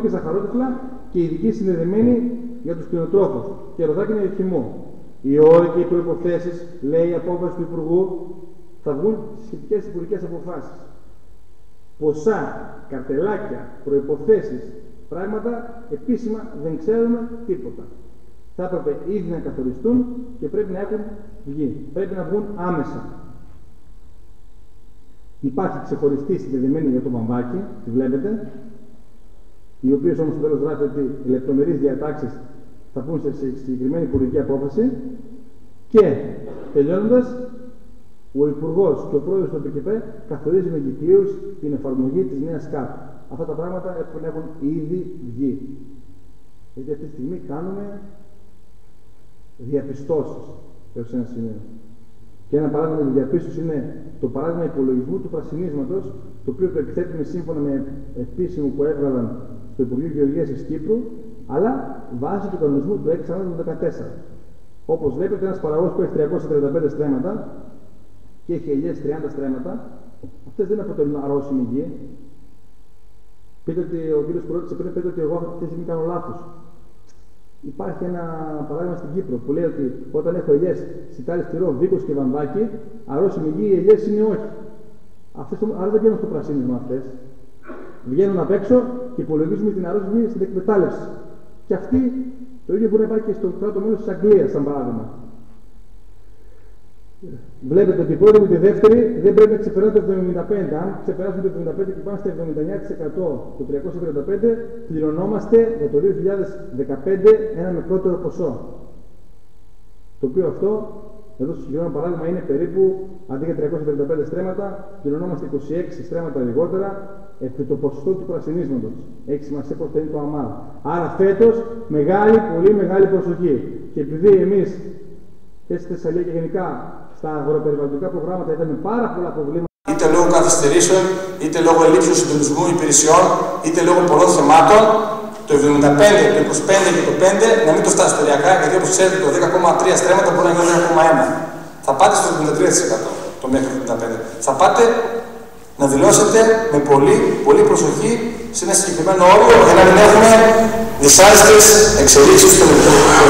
και ζαχαρότυφλα και ειδικοί συνδεδεμένοι για τους κτηνοτρόφους και ροδάκινα για χυμό. Οι όροι και οι προϋποθέσεις, λέει η απόφαση του Υπουργού, θα βγουν στις σχετικές υπουργικές αποφάσεις. Ποσά, καρτελάκια, προϋποθέσεις, πράγματα επίσημα δεν ξέρουμε τίποτα. Θα έπρεπε ήδη να καθοριστούν και πρέπει να έχουν βγει. Πρέπει να βγουν άμεσα. Υπάρχει ξεχωριστή συνδεδεμένη για το βαμβάκι, τη βλέπετε, οι οποίες όμως στο τέλος γράφει ότι οι λεπτομερείς διατάξεις θα πούν σε συγκεκριμένη υπουργική απόφαση. Και τελειώνοντας, ο Υπουργός και ο Πρόεδρος του ΠΚΠ καθορίζει με κυκλίους την εφαρμογή της νέας ΚΑΠ. Αυτά τα πράγματα έπρεπε να έχουν ήδη βγει. Γιατί αυτή τη στιγμή κάνουμε διαπιστώσεις έως ένα σημείο. Και ένα παράδειγμα για διαπίστωση είναι το παράδειγμα υπολογισμού του πρασινίσματος, το οποίο το εκθέτουμε σύμφωνα με επίσημο που έβγαλαν στο Υπουργείο Γεωργίας της Κύπρου, αλλά βάσει του κανονισμού του 6/14. Όπως βλέπετε, ένας παραγωγός που έχει 335 στρέμματα και έχει ελιές 30 στρέμματα, αυτές δεν αποτελούν αρρώσιμη γη. Πείτε ότι ο κύριος που ρώτησε πριν, πείτε ότι εγώ αυτή τη στιγμή κάνω λάθος. Υπάρχει ένα παράδειγμα στην Κύπρο που λέει ότι όταν έχω ελιές, σιτάρι, στυρό, βίκος και βαμβάκι, αρρώσιμη γη, οι ελιές είναι όχι. Άρα δεν βγαίνουν στο πρασίνισμα αυτές. Βγαίνουν απ' έξω και υπολογίζουμε την αρρώσιμη γη στην εκμετάλλευση. Και αυτή το ίδιο μπορεί να υπάρχει και στο κράτο μέλος της Αγγλίας, σαν παράδειγμα. Βλέπετε ότι η πρώτη με τη δεύτερη δεν πρέπει να ξεπεράσει το 75. Αν ξεπεράσουν το 75 και πάμε στο 79% το 335, πληρωνόμαστε για το 2015 ένα μικρότερο ποσό. Το οποίο αυτό, εδώ στο συγκεκριμένο παράδειγμα, είναι περίπου αντί για 335 στρέμματα, πληρωνόμαστε 26 στρέμματα λιγότερα επί το ποσοστό του πρασινίσματος. Έχει σημασία πώς θα είναι το ΑΜΑΔ. Άρα φέτος μεγάλη, πολύ μεγάλη προσοχή. Και επειδή εμείς και στη Θεσσαλία και γενικά στα αγροπεριβαλλοντικά προγράμματα είδαμε πάρα πολλά προβλήματα. Είτε λόγω καθυστερήσεων, είτε λόγω ελλείψεως συντονισμού υπηρεσιών, είτε λόγω πολλών θεμάτων, το 75, το 25 και το 5 να μην το φτάσει στοριακά, γιατί όπως ξέρετε το 10,3 στρέμματα μπορεί να γίνει 10,1. Θα πάτε στο 73% το μέχρι το 75. Θα πάτε να δηλώσετε με πολύ προσοχή σε ένα συγκεκριμένο όριο για να μην έχουμε δυσάρεστες εξελίξεις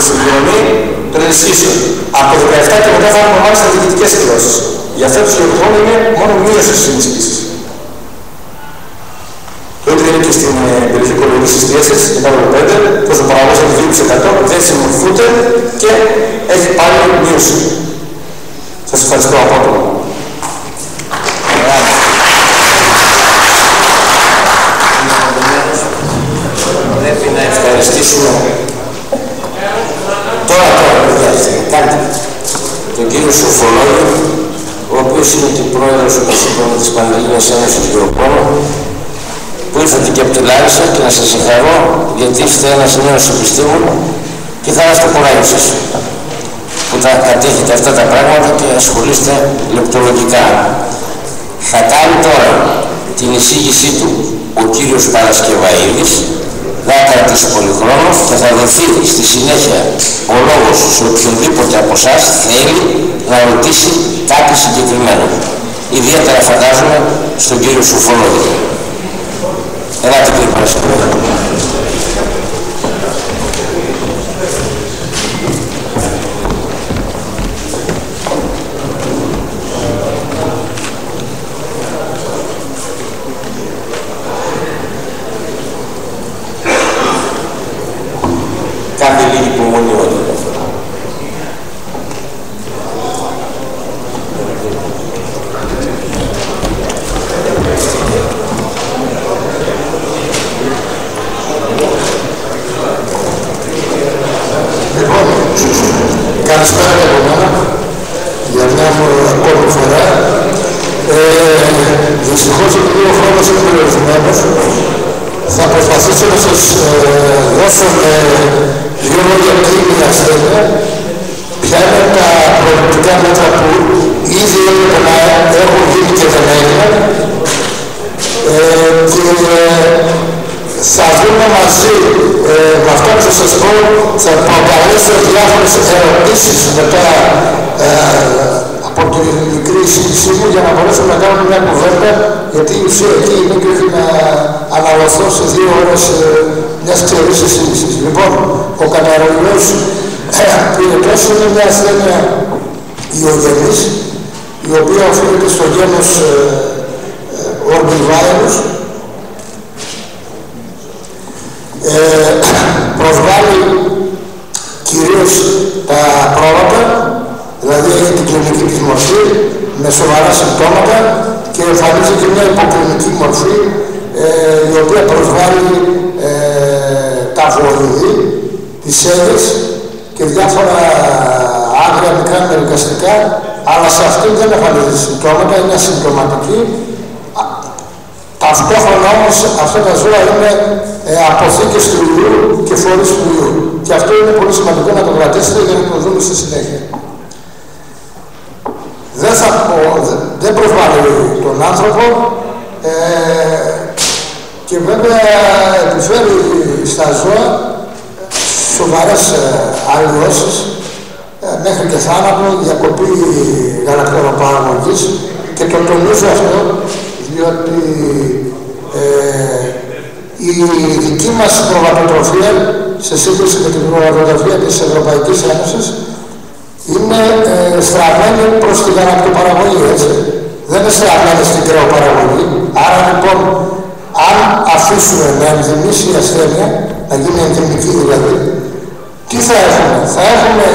στην κοινωνία των ενισχύσεων. Από το 17 και μετά θα έχουμε μάλιστα διοικητικές κυρώσεις. Για φέτος και το χρόνο είναι μόνο μείωση στις ενισχύσεις. Το ίδιο είναι και στην περιοχή οικολογικής εστίασης, για το 5, πως ο παραγωγός έχει 2%, δεν συμμορφούνται και έχει πάλι μείωση. Σας ευχαριστώ απότομα. Πρέπει να ευχαριστήσουμε τώρα, κάντε τον κύριο Σοφολόγιο, ο οποίος είναι και πρόεδρος, όπως είπαμε, της Πανελλήνιας Ένωσης Γεωπόνων, που ήρθατε και από τη Λάρισα, και να σας συγχαρώ γιατί είστε ένας νέος επιστήμων και θα είναι στο κουράγιο σας που τα κατέχετε αυτά τα πράγματα και ασχολείστε λεπτολογικά. Θα κάνει τώρα την εισήγησή του ο κύριος Παρασκευαίδης, δεν θα κρατήσει πολύ χρόνο και θα δοθεί στη συνέχεια ο λόγος σε οποιονδήποτε από εσάς θέλει να ρωτήσει κάτι συγκεκριμένο. Ιδιαίτερα φαντάζομαι στον κύριο Σοφολόγιο. Ελάτε κύριε Παρασκευαίδη. Κάντε λίγη υπομονή όλοι. Λοιπόν, καλησπέρα από μένα για μια ακόμη φορά. Δυστυχώς επειδή ο χρόνος είναι περιορισμένος, θα προσπαθήσω να σας δώσω με δύο λόγια κλείνει η ασθένεια ποια είναι τα προληπτικά μέτρα που ήδη έπρεπε να έχουν γίνει και δεν έγιναν, και θα δούμε μαζί με αυτό που θα σας πω, θα προκαλέσω διάφορες ερωτήσεις μετά από τη μικρή εισήγησή μου για να μπορέσουμε να κάνουμε μια κουβέντα, γιατί η ουσία εκεί είναι και όχι να αναλωθώ σε 2 ώρες μιας ξερής εισήγησης. Λοιπόν, ο καταρρογιός πυρετός είναι μια ασθένεια ιογενής, η οποία οφείλεται στο γένος Orbivirus. Προσβάλλει κυρίως τα πρόβατα, δηλαδή έχει την κλινική της μορφή με σοβαρά συμπτώματα και εμφανίζει και μια υποκλινική μορφή η οποία προσβάλλει τα βοηδή, τις έδες και διάφορα άγρια μικρά μερικαστικά, αλλά σε αυτή δεν εμφανίζει συμπτώματα, είναι ασυμπτωματική. Ταυτόχρονα όμως αυτά τα ζώα είναι αποθήκες του ιού και φορείς του ιού. Και αυτό είναι πολύ σημαντικό να το κρατήσετε για να το δούμε στη συνέχεια. Δεν προσβάλλει τον άνθρωπο και βέβαια επιφέρει στα ζώα σοβαρές αλλοιώσεις μέχρι και θάνατο, διακοπή γαλακτοπαραγωγής και το τονίζω αυτό διότι η δική μας προβατοτροφία σε σύγκριση με την προβατοτροφία της Ευρωπαϊκής Ένωσης είναι στραμμένη προς τη γαλακτοπαραγωγή, έτσι. Δεν είναι στραμμένη στην κρεοπαραγωγή. Άρα λοιπόν, αν αφήσουμε να ενδυμίσει η ασθένεια, να γίνει ενδυμική δηλαδή, τι θα έχουμε? Θα έχουμε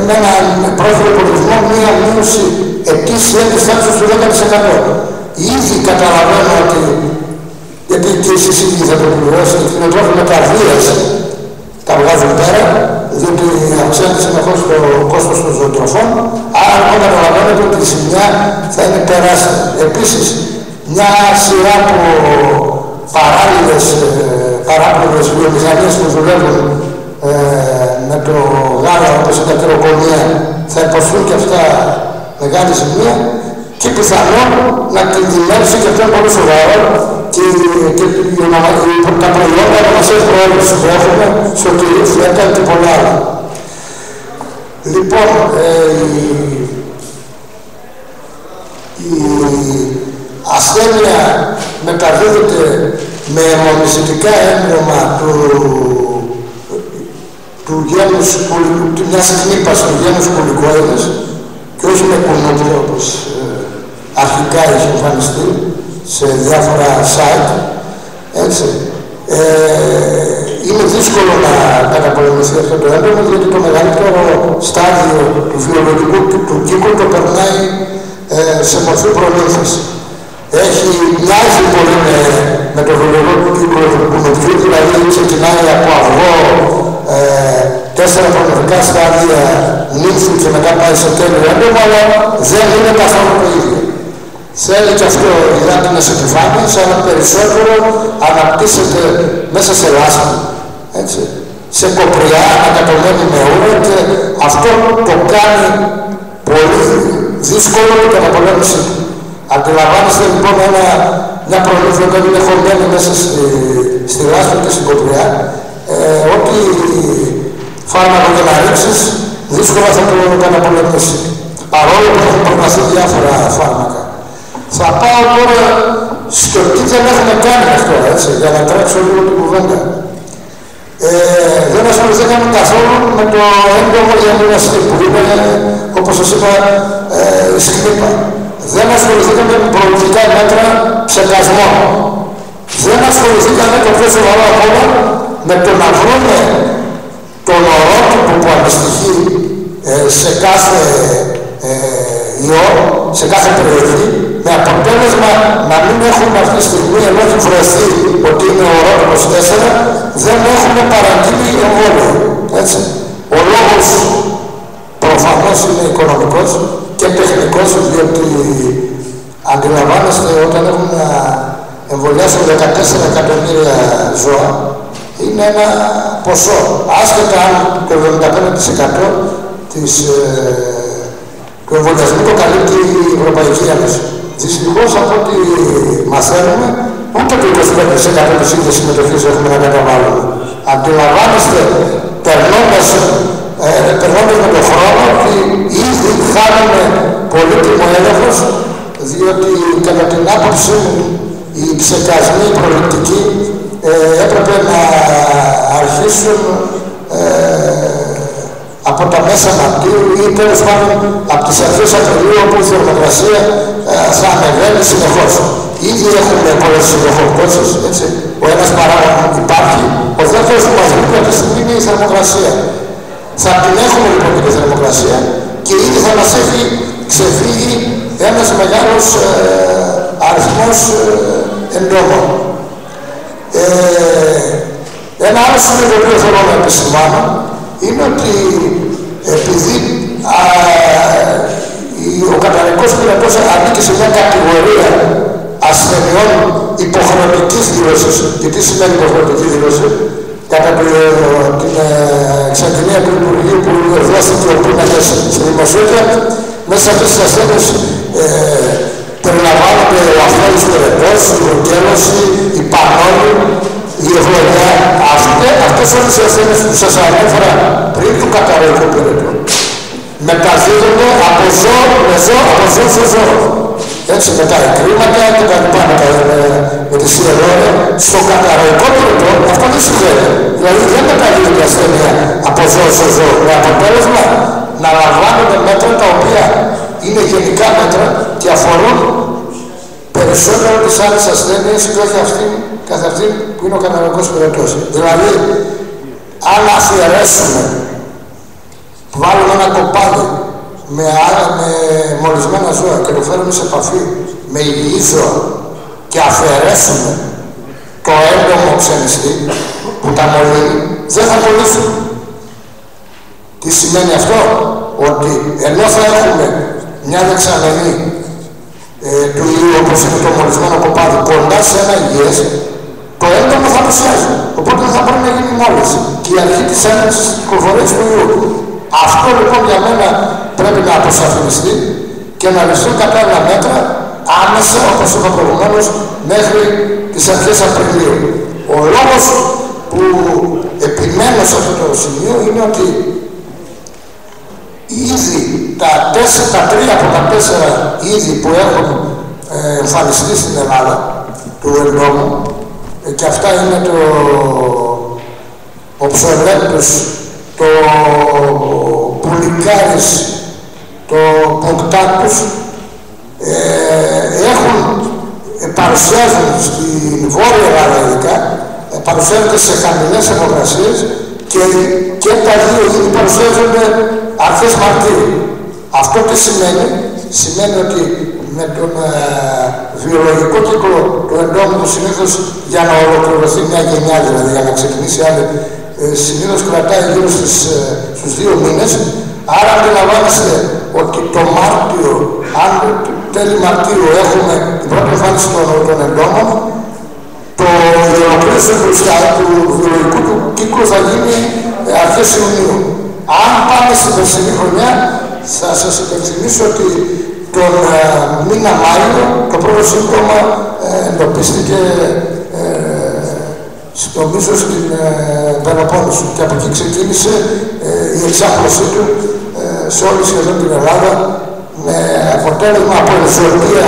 με έναν πρόθυμο υπολογισμό μία μείωση ετήσια της τάξης του 10%. Ήδη καταλαβαίνω ότι, γιατί και εσείς ήδη θα το πληρώσετε, οι κτηνοτρόφοι καρδίας τα βγάζουν πέρα, διότι αυξάνεται συνεχώς το κόστος των ζωοτροφών, άρα λοιπόν καταλαβαίνετε ότι η ζημιά θα είναι τεράστια. Επίσης, μια σειρά από παράπλευρες βιομηχανίες που δουλεύουν με το γάλα, όπως είναι τα κρεοκομεία, θα υποστούν και αυτά μεγάλη ζημία και πιθανόν να κινδυνεύσει, και αυτό είναι πολύ σοβαρό, και τα προϊόντα που μας έχει προέλευση που έχουμε στο κυρίω φιέτα και πολλά άλλα. Λοιπόν, η ασθένεια μεταδίδεται με αιμονιζητικά έμβρωμα του γένους, μιας κνήπας του γένους κουλικοίδες και όχι με κουνούπια όπως αρχικά έχει εμφανιστεί σε διάφορα site, έτσι. Είναι δύσκολο να καταπολεμηθεί αυτό το έντομο, γιατί το μεγαλύτερο στάδιο του βιολογικού του κύκλου το περνάει σε μορφή προμήθειας. Μοιάζει πολύ με το βιολογικό κύκλο του κουνουπιού, δηλαδή ξεκινάει από αυγό, 4 προμηθικά στάδια νύμφου και μετά πάει σε τέλειο έντομο, αλλά δεν είναι καθόλου το ίδιο. Θέλει και αυτό υδάτινες επιφάνειες, αλλά περισσότερο αναπτύσσεται μέσα σε λάσπη, έτσι, σε κοπριά, ανακατωμένη με ούρα, και αυτό το κάνει πολύ δύσκολο την καταπολέμησή του. Αντιλαμβάνεστε λοιπόν μια προμήθεια που είναι χωμένη μέσα στη λάσπη και στην κοπριά, ό,τι φάρμακο και να ρίξεις, δύσκολα θα το καταπολεμήσει. Παρόλο που έχουν προταθεί διάφορα φάρμακα. Θα πάω τώρα στο τι δεν έχουμε κάνει αυτό, έτσι, για να τρέξω λίγο την κουβέντα. Δεν ασχοληθήκαμε καθόλου με το έντομο διαμοιραστή που είναι, όπως σας είπα, η σκνήπα. Δεν ασχοληθήκαμε με προληπτικά μέτρα ψεκασμών. Δεν ασχοληθήκαμε το πιο σοβαρό ακόμα με το να βρούμε τον ορότυπο που αντιστοιχεί σε κάθε ιό, σε κάθε περιοχή, με αποτέλεσμα να μην έχουμε αυτή τη στιγμή, ενώ έχει βρεθεί ότι είναι ο ορότυπος 4, δεν έχουμε παραγγείλει εμβόλιο. Έτσι. Ο λόγος προφανώς είναι οικονομικός και τεχνικός, διότι αντιλαμβάνεστε όταν έχουμε να εμβολιάσουν 14 εκατομμύρια ζώα, είναι ένα ποσό. Άσχετα αν το 75% του εμβολιασμού το καλύπτει η Ευρωπαϊκή Ένωση. Δυστυχώς από ό,τι μαθαίνουμε, ούτε το 25% της ίδιας συμμετοχής έχουμε να καταβάλουμε. Αντιλαμβάνεστε, περνώντας περνώντας με τον χρόνο, ότι ήδη χάνουμε πολύτιμο έδαφος, διότι κατά την άποψή μου οι ψεκασμοί προληπτικοί έπρεπε να αρχίσουν από τα μέσα Μαρτίου ή τέλος πάντων από τις αρχές Απριλίου, όπου η θερμοκρασία θα ανεβαίνει συνεχώς. Ήδη έχουμε πολλές συνεχοκτώσεις, έτσι. Ο ένας παράγοντας υπάρχει, ο δεύτερος που μας λείπει αυτή τη στιγμή είναι η θερμοκρασία. Θα την έχουμε λοιπόν και τη θερμοκρασία και ήδη θα μας έχει ξεφύγει ένας μεγάλος αριθμός εντόμων. Ένα άλλο σημείο το οποίο θέλω να επισημάνω είναι ότι επειδή ο καταρρεκτικός πυρετός ανήκει σε μια κατηγορία ασθενειών υποχρεωτικής δήλωσης, και τι σημαίνει υποχρεωτική δήλωση, κατά την εξαγγελία του Υπουργείου που δόθηκε ο πίνακας στη δημοσιότητα, μέσα σε αυτές τις ασθένειες περιλαμβάνονται ο αφρόης πυρετός, η ρουκέλωση, η πανόλη, η ευλογιά. Αυτές όλες οι ασθένειες που σας ανέφερα πριν του καταρρεκτικού πυρετού μεταδίδονται από ζώο σε ζώο. Έτσι μετά οι κρύματα και τα λοιπά με τη σιερόνια. Στο καταρρεκτικό πυρετό αυτό δεν συμβαίνει. Δηλαδή δεν μεταδίδεται η ασθένεια από ζώο σε ζώο. Με αποτέλεσμα να λαμβάνονται μέτρα τα οποία είναι γενικά μέτρα και αφορούν περισσότερο τις άλλες ασθένειες και όχι καθ' αυτή που είναι ο καταρρεκτικός πυρετός. Δηλαδή, αν αφιερέσουμε, βάλουμε ένα κοπάδι με μολυσμένα ζώα και το φέρουμε σε επαφή με υγιή ζώα και αφαιρέσουμε το έντομο ξενιστή που τα μολύνει, δεν θα μολύσουν. Τι σημαίνει αυτό? Ότι ενώ θα έχουμε μια δεξαμενή του ιού, όπως είναι το μολυσμένο κοπάδι, κοντά σε ένα υγιές, το έντομο θα απουσιάζει. Οπότε δεν θα πρέπει να γίνει μόλυνση. Και η αρχή της έντονης της κυκλοφορίας του ιού. Αυτό λοιπόν για μένα πρέπει να αποσαφινιστεί και να ληφθούν κατάλληλα μέτρα άμεσα, όπως είπα προηγουμένως, μέχρι τις αρχές Απριλίου. Ο λόγος που επιμένω σε αυτό το σημείο είναι ότι ήδη τα τρία από τα 4 είδη που έχουν εμφανιστεί στην Ελλάδα του εντόμου, και αυτά είναι ο ψωλέπτος, το πουλικάρις, το ποκτάτους, παρουσιάζουν στην Βόρεια Ελλάδα ειδικά, παρουσιάζονται σε χαμηλές θερμοκρασίες και τα δύο είδη παρουσιάζονται αρχές Μαρτίου. Αυτό τι σημαίνει? Σημαίνει ότι με τον βιολογικό κύκλο του εντόμου συνήθως για να ολοκληρωθεί μια γενιά, δηλαδή για να ξεκινήσει άλλη, συνήθως κρατάει γύρω στους 2 μήνες. Άρα αντιλαμβάνεστε ότι το Μάρτιο, αν τέλη Μαρτίου έχουμε την πρώτη εμφάνιση των εντόμων, η ολοκλήρωση του βιολογικού του κύκλου θα γίνει αρχές Ιουνίου. Αν πάμε στην περσινή χρονιά, θα σας υπενθυμίσω ότι τον μήνα Μάιο το πρώτο σύμπτωμα εντοπίστηκε νομίζω στην Πελοπόννησο και από εκεί ξεκίνησε η εξάπλωσή του σε όλη σχεδόν την Ελλάδα με αποτέλεσμα από ελευθερία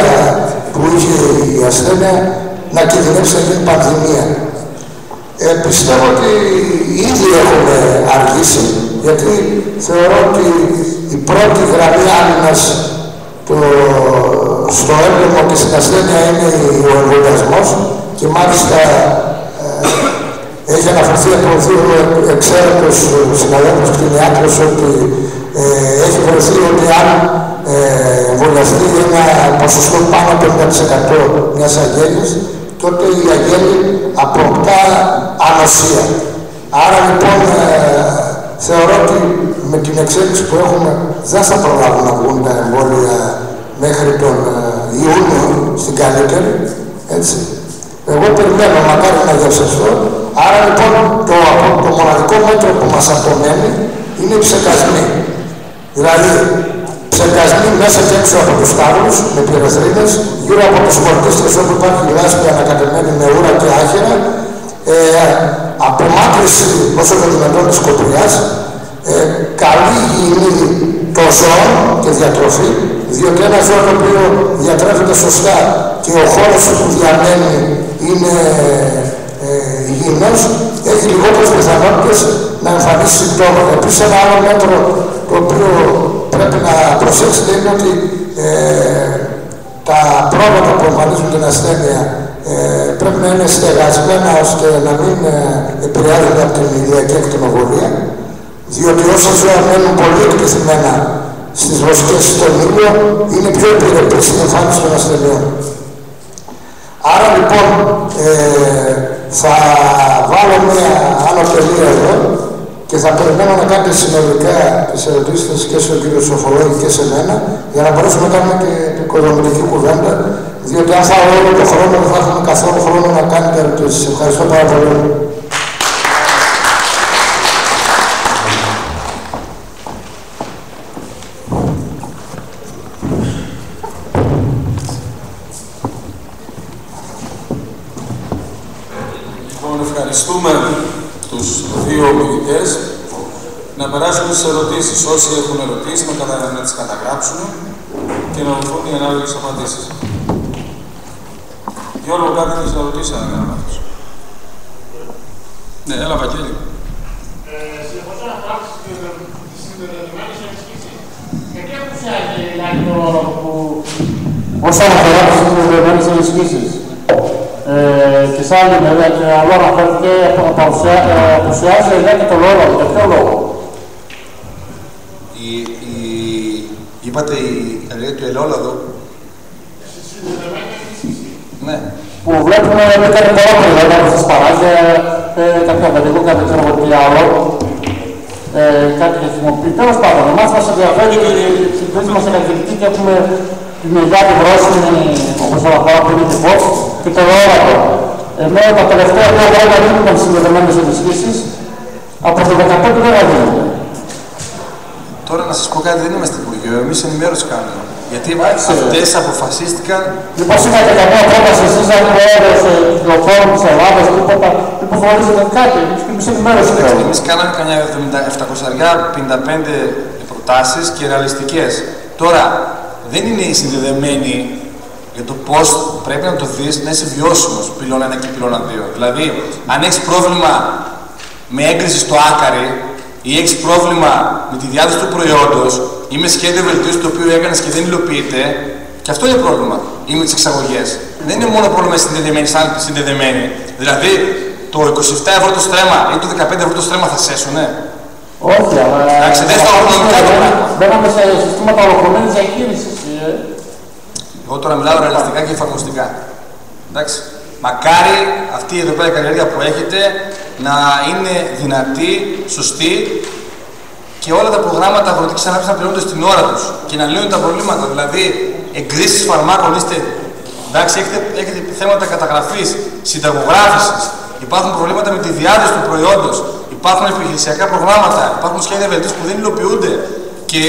που είχε η ασθένεια να κινδυνεύσει να γίνει πανδημία. Πιστεύω ότι ήδη έχουμε αργήσει, γιατί θεωρώ ότι η πρώτη γραμμή άμυνας στο έμπλεμο και στην ασθένεια είναι ο εμβολιασμός και μάλιστα έχει αναφερθεί από δύο εξαίρετους συναδέλφους κτηνιάτρους ότι έχει βρεθεί ότι αν εμβολιαστεί ένα ποσοστό πάνω από 50% μιας αγέλης, τότε η αγέλη αποκτά ανοσία. Άρα λοιπόν θεωρώ ότι με την εξέλιξη που έχουμε δεν θα προλάβουν να βγουν τα εμβόλια μέχρι τον Ιούνιο στην καλύτερη, έτσι. Εγώ περιμένω μακάρι να διαψευστώ. Άρα λοιπόν το μοναδικό μέτρο που μας απομένει είναι οι ψεκασμοί. Δηλαδή ψεκασμοί μέσα και έξω από τους τάβλους με πυρεθρίνες, γύρω από τους χορτίστρες όπου υπάρχει λάσπη ανακατεμένη με ούρα και άχυρα, απομάκρυση όσο το δυνατόν της κοπριάς, καλή υγιεινή των ζώων και διατροφή, διότι ένα ζώο το οποίο διατρέφεται σωστά και ο χώρος που διαμένει είναι υγιεινός, έχει λιγότερες πιθανότητες να εμφανίσει συμπτώματα. Επίσης, ένα άλλο μέτρο το οποίο πρέπει να προσέξετε είναι ότι τα πρόβατα που εμφανίζουν την ασθένεια πρέπει να είναι στεγασμένα ώστε να μην επηρεάζονται από την ηλιακή ακτινοβολία, διότι όσα ζώα μένουν πολύ εκτεθειμένα στις βοσκές στον ήλιο είναι πιο επιρρεπή στην εμφάνιση των ασθενειών. Άρα λοιπόν θα βάλω μια άνω τελεία εδώ και θα περιμένω να κάνετε συνολικά τις ερωτήσεις και στον κύριο Σοφολόγη και σε μένα για να μπορέσουμε να κάνουμε και οικοδομητική κουβέντα, διότι αν θα όλο το χρόνο δεν θα έχουμε καθόλου χρόνο να κάνετε ερωτήσεις. Ευχαριστώ πάρα πολύ. Ευχαριστούμε τους δύο ομιλητές. Να περάσουν στις ερωτήσεις. Όσοι έχουν ερωτήσεις να τις καταγράψουν και να δοθούν οι ανάλογες απαντήσεις. Γιώργο, κάτι τις ερωτήσεις να κάνω. Ναι, έλα Βαγγέλη. Συνεχώς αναφράσεις τις συνδεδεμένες ενισχύσεις. Γιατί απουσιάζει δηλαδή το που... Όσον αφορά τις συνδεδεμένες ενισχύσεις. Και σε άλλη μέρα, και άλλο αναφέρθηκε, απουσιάζει εδώ και το λόγο. Για ποιο λόγο? Είπατε το ελαιόλαδο. Ναι. Που βλέπουμε με κάτι παρόμοιο, δηλαδή από τις παράγια, κάποια βελικό, κάτι ξέρω τι άλλο, κάτι χρησιμοποιεί. Τέλος πάντων, εμάς μας ενδιαφέρει η κρίση μας ενεργητική και έχουμε την μεγάλη βρόσιμη, όπως αναφορά πριν και πώς, και το όρατο. Ενώ τα τελευταία 2 χρόνια δεν ήταν συνδεδεμένες ενισχύσεις, από το 2015 δεν γίνονται. Τώρα να σας πω κάτι, δεν είμαστε Υπουργείο, εμείς ενημέρωση κάνουμε. Γιατί αυτές αποφασίστηκαν. Λοιπόν, είχατε καμία πρόταση εσείς αν είναι όρος κυκλοφόρων της Ελλάδας, τίποτα, μήπως γνωρίζετε κάτι, εμείς ενημέρωση κάνουμε. Εμείς κάναμε καμιά 755 προτάσεις και ρεαλιστικές. Τώρα, δεν είναι οι συνδεδεμένοι για το πώς πρέπει να το δεις να είσαι βιώσιμος πυλώνα 1 και πυλώνα 2. Δηλαδή, αν έχεις πρόβλημα με έγκριση στο άκαρι ή έχεις πρόβλημα με τη διάθεση του προϊόντος ή με σχέδιο βελτίωση το οποίο έκανες και δεν υλοποιείται, και αυτό είναι πρόβλημα. Ή με τις εξαγωγές. Δεν είναι μόνο πρόβλημα συνδεδεμένοι, σαν συνδεδεμένοι. Δηλαδή, το 27 ευρώ το στρέμμα ή το 15 ευρώ το στρέμμα θα σέσουνε. Όχι, αλλά. Εντάξει, δεν θα ολοκληρωθεί το πράγμα. Μπαίναμε σε συστήματα ολοκληρωμένης διακίνησης. Εγώ τώρα μιλάω ρεαλιστικά και εφαρμοστικά. Εντάξει. Μακάρι αυτή εδώ πέρα η καλλιέργεια που έχετε να είναι δυνατή, σωστή και όλα τα προγράμματα αγροτικής ανάπτυξης να πληρώνονται στην ώρα τους και να λύνουν τα προβλήματα. Δηλαδή, εγκρίσεις φαρμάκων είστε. Εντάξει, έχετε θέματα καταγραφής, συνταγογράφησης. Υπάρχουν προβλήματα με τη διάθεση του προϊόντος. Υπάρχουν επιχειρησιακά προγράμματα. Υπάρχουν σχέδια βελτίωσης που δεν υλοποιούνται. Και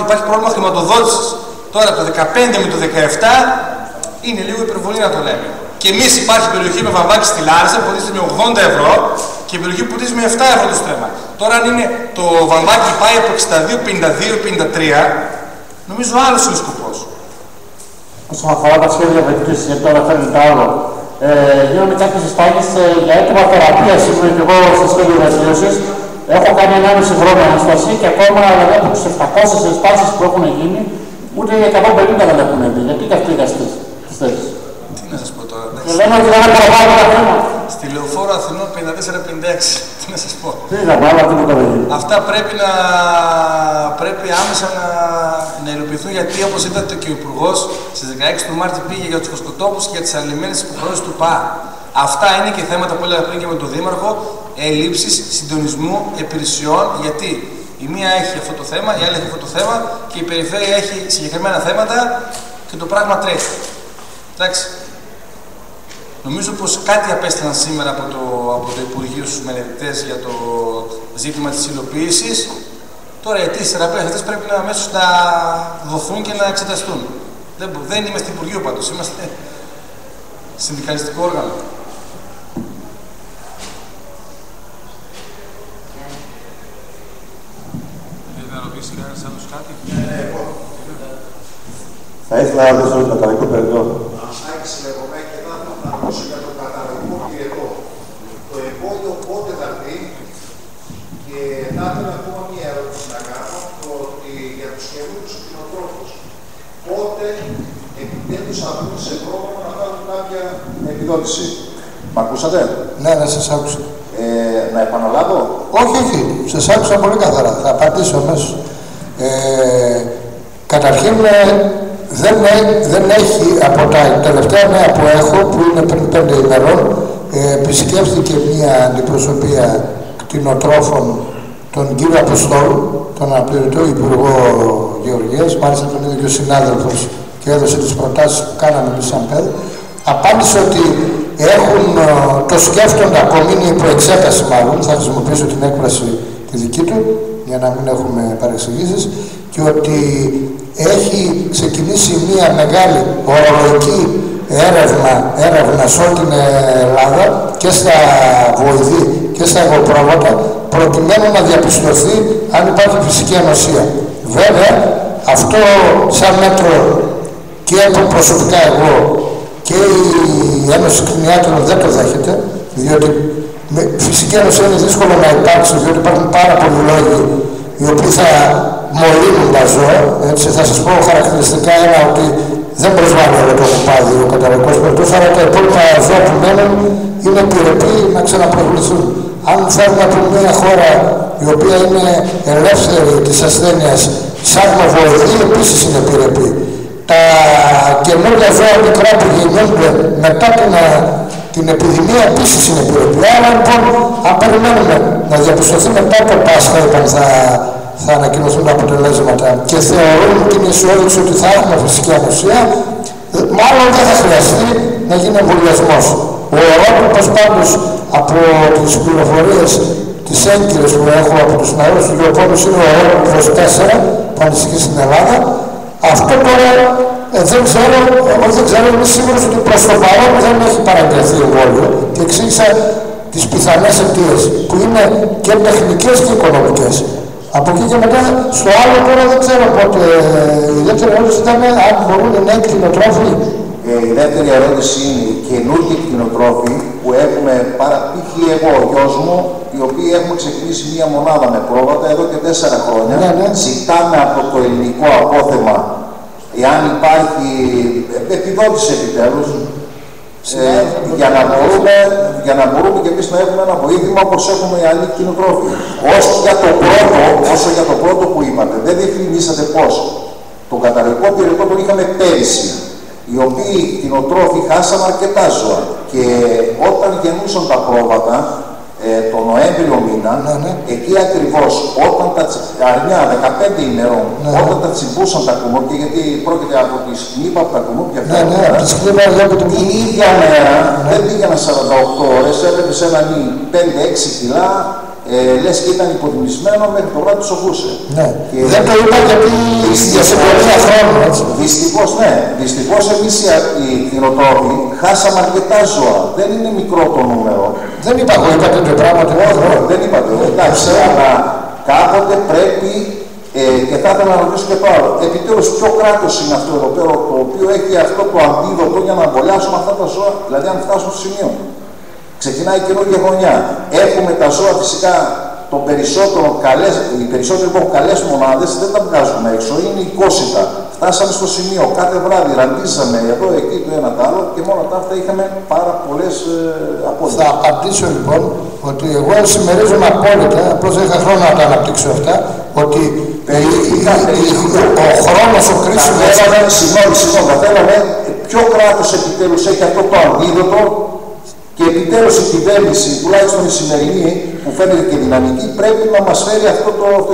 υπάρχει πρόβλημα χρηματοδότησης. Τώρα το 2015 με το 2017 είναι λίγο υπερβολή να το λέμε. Και εμείς υπάρχει περιοχή με βαμβάκι στη Λάρισα που ποτίζει με 80 ευρώ και περιοχή που ποτίζει με 7 ευρώ το στρέμμα. Τώρα αν είναι το βαμβάκι πάει από 62, 52, 53, νομίζω άλλος είναι ο σκοπός. Όσον αφορά τα σχέδια βελτίωσης, γιατί τώρα φέρνει το άλλο, γίνονται κάποιες συστάσεις για έτοιμα θεραπεία. Ήμουν και εγώ στο σχέδιο βελτίωσης. Έχω κάνει 1,5 χρόνο αναστασία και ακόμα δηλαδή, από τις 700 συστάσεις που έχουν γίνει, ούτε 150 δεν έχουν δει. Γιατί καθήκαν στις θέσεις. Τι να σας πω τώρα. Και λέμε ότι δεν προβάλλουν τα θέματα. Στη Λεωφόρο Αθηνών 54-56. Τι να σας πω. Αυτά πρέπει άμεσα να υλοποιηθούν, γιατί όπως είδατε και ο Υπουργός στις 16 του Μάρτη πήγε για τους κοσκοτόπους και για τις αλλημένες υποχρεώσεις του ΠΑ. Αυτά είναι και θέματα που έλεγα πριν και με τον Δήμαρχο, ελλείψεις συντονισμού υπηρεσιών, γιατί η μία έχει αυτό το θέμα, η άλλη έχει αυτό το θέμα και η περιφέρεια έχει συγκεκριμένα θέματα και το πράγμα τρέχει. Εντάξει. Νομίζω πως κάτι απέστειλαν σήμερα από το Υπουργείο στους μελετητές για το ζήτημα της υλοποίησης. Τώρα οι αιτήσεις θεραπείας αυτές πρέπει να αμέσως να δοθούν και να εξεταστούν. Δεν είμαστε Υπουργείο πάντως, είμαστε συνδικαλιστικό όργανο. Θα ήθελα να ρωτήσω το καταρρικό πυρετό. Άκης λέγομαι και θα ακούσω για το καταρρικό πυρετό. Το εμπόδιο πότε θα έρθει και θα ήθελα ακόμα μία ερώτηση να κάνω ότι για τους καινούριους κτηνοτρόφους πότε επιτέλους θα βγουν σε πρόγραμμα να πάρουν κάποια επιδότηση. Μ' ακούσατε? Ναι, σας άκουσα. Να επαναλάβω? Όχι, όχι. Σας άκουσα πολύ καθαρά. Θα απαντήσω αμέσως. Καταρχήν, δεν έχει, από τα τελευταία νέα που έχω, που είναι πριν 5 ημερών, επισκέφθηκε μια αντιπροσωπεία κτηνοτρόφων τον κύριο Αποστόλου, τον αναπληρωτή Υπουργό Γεωργίας, μάλιστα τον ίδιο και ο συνάδελφος, και έδωσε τις προτάσεις που κάναμε εμείς σαν ΠΕΔ. Απάντησε ότι το σκέφτονται ακόμη, είναι η προεξέταση μάλλον, θα χρησιμοποιήσω την έκφραση τη δική του, για να μην έχουμε παρεξηγήσεις, και ότι έχει ξεκινήσει μια μεγάλη ορολογική έρευνα σε όλη την Ελλάδα και στα βοηδή και στα εγωπρόβατα, προκειμένου να διαπιστωθεί αν υπάρχει φυσική ανοσία. Βέβαια, αυτό σαν μέτρο και προσωπικά εγώ και η Ένωση Κτηνιάτρων δεν το δέχεται, διότι φυσική ανοσία είναι δύσκολο να υπάρξει, διότι υπάρχουν πάρα πολλοί λόγοι οι οποίοι θα μολύνουν τα ζώα. Έτσι, θα σας πω χαρακτηριστικά ένα, ότι δεν προσβάλλει όλο το κοπάδι ο καταρρικός πυρετός, αλλά τα υπόλοιπα ζώα που μένουν είναι επιρρεπή να ξαναπροβληθούν. Αν φέρουμε από μια χώρα η οποία είναι ελεύθερη της ασθένειας, σαν βοηδή, επίσης είναι επιρρεπή. Τα καινούργια ζώα μικρά που γεννιούνται μετά την επιδημία επίσης είναι επιρρεπή. Άρα λοιπόν, αν περιμένουμε να διαπιστωθεί μετά το Πάσχα, θα ανακοινωθούν τα αποτελέσματα και θεωρούν ότι είναι αισιόδοξοι ότι θα έχουμε φυσική ανοσία, μάλλον δεν θα χρειαστεί να γίνει εμβολιασμός. Ο ορότυπος πάντως από τις πληροφορίες τις έγκυρες που έχω από τους νεαρούς του γεωπόνους είναι ο ορότυπος 4 που ανησυχεί στην Ελλάδα. Αυτό τώρα δεν ξέρω, είμαι σίγουρος ότι προς το παρόν δεν έχει παραγγελθεί εμβόλιο και εξήγησα τις πιθανές αιτίες που είναι και τεχνικές και οικονομικές. Από εκεί και μετά, στο άλλο τώρα δεν ξέρω πότε. Η δεύτερη ερώτηση ήταν αν μπορούν οι νέοι κτηνοτρόφοι. Η δεύτερη ερώτηση είναι οι καινούργιοι κτηνοτρόφοι που έχουμε π.χ. εγώ, ο γιος μου, οι οποίοι έχουμε ξεκινήσει μία μονάδα με πρόβατα εδώ και 4 χρόνια. Ναι. Ζητάμε από το ελληνικό απόθεμα, εάν υπάρχει επιδότηση επιτέλους, για να μπορούμε και εμείς να έχουμε ένα βοήθημα όπως έχουμε οι άλλοι κτηνοτρόφοι. Όσο για το πρώτο που είπατε, δεν διευκρινίσατε πώς. Το καταρρικό πυρετό το είχαμε πέρυσι, οι οποίοι κτηνοτρόφοι χάσαν αρκετά ζώα και όταν γεννούσαν τα πρόβατα, το Νοέμβριο μήνα, εκεί ακριβώς, όταν τα αρνιά 15 ημερών, όταν τα τσιμπούσαν τα κουμούπια, γιατί πρόκειται από τη σκηνήπα από τα κουμούπια την ίδια μέρα, δεν πήγαιναν 48 ώρες, έβλεπες ένα νι 5-6 κιλά, λες και ήταν υποτιμισμένο μέχρι το βράδυ σοφούσε. Δεν το είπα γιατί για σε πολλά χρόνια. Δυστυχώς, ναι. Δυστυχώς εμείς οι κτηνοτρόφοι χάσαμε αρκετά ζώα. Δεν είναι μικρό το νούμερο. Δεν είπα εγώ, είπα τέτοιο πράγμα. Δεν είπατε. Εντάξει, αλλά κάποτε πρέπει, και θα ήθελα να ρωτήσω και το άλλο, επιτέλους ποιο κράτος είναι αυτό εδώ πέρα, το οποίο έχει αυτό το αντίδοτο για να εμβολιάσουμε αυτά τα ζώα, δηλαδή αν φτάσουν στο σημείο. Ξεκινάει η καινούργια χρονιά. Έχουμε τα ζώα φυσικά οι περισσότεροι που έχουν καλές μονάδες δεν τα βγάζουμε έξω, είναι οικόσιτα. Φτάσαμε στο σημείο, κάθε βράδυ ραντίζαμε εδώ, εκεί, το ένα το άλλο και μόνο αυτά είχαμε πάρα πολλές απόλυτες. Θα απαντήσω λοιπόν ότι εγώ συμμερίζομαι απόλυτα, απλώς δεν είχα χρόνο να τα αναπτύξω αυτά, ότι ο χρόνος ο κρίσιμος... Συγγνώμη, θα θέλαμε ποιο κράτος επιτέλους έχει αυτό το αντίδοτο και επιτέλους η κυβέρνηση, τουλάχιστον η σημερινή, που φαίνεται και δυναμική, πρέπει να μας φέρει αυτό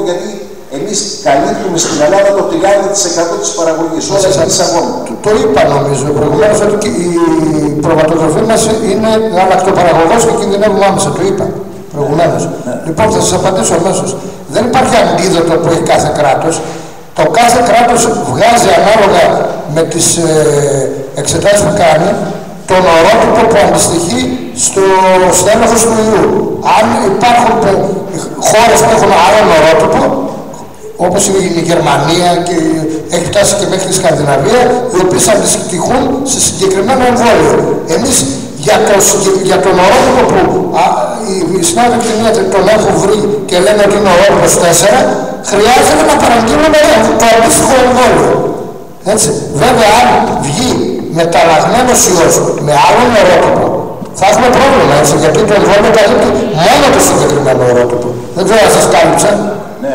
γιατί εμείς καλύπτουμε στην Ελλάδα το 30% της παραγωγής. Όλα είναι εισαγόμενα. Το είπα νομίζω προηγουμένως ότι η προβατοτροφή μας είναι γαλακτοπαραγωγός και κινδυνεύουμε άμεσα. Το είπα προηγουμένως. Λοιπόν, θα σας απαντήσω αμέσως. Δεν υπάρχει αντίδοτο που έχει κάθε κράτος. Το κάθε κράτος βγάζει ανάλογα με τις εξετάσεις που κάνει τον ορότυπο που αντιστοιχεί στο στέλεχος του ιού. Αν υπάρχουν χώρες που έχουν άλλον ορότυπο, όπως η Γερμανία και έχει φτάσει και μέχρι τη Σκανδιναβία, οι οποίες αντιστοιχούν σε συγκεκριμένο εμβόλιο. Εμείς για τον ορότοπο που οι συνάδελφοι τον έχουν βρει και λένε ότι είναι ορότοπος 4, χρειάζεται να παραγγείλουμε το αντίστοιχο εμβόλιο. Έτσι. Βέβαια, αν βγει μεταλλαγμένος ιός με άλλον ορότοπο, θα έχουμε πρόβλημα, έτσι, γιατί το εμβόλιο καλύπτει μόνο το συγκεκριμένο ορότοπο. Δεν ξέρω αν σας κάλυψα. Ναι.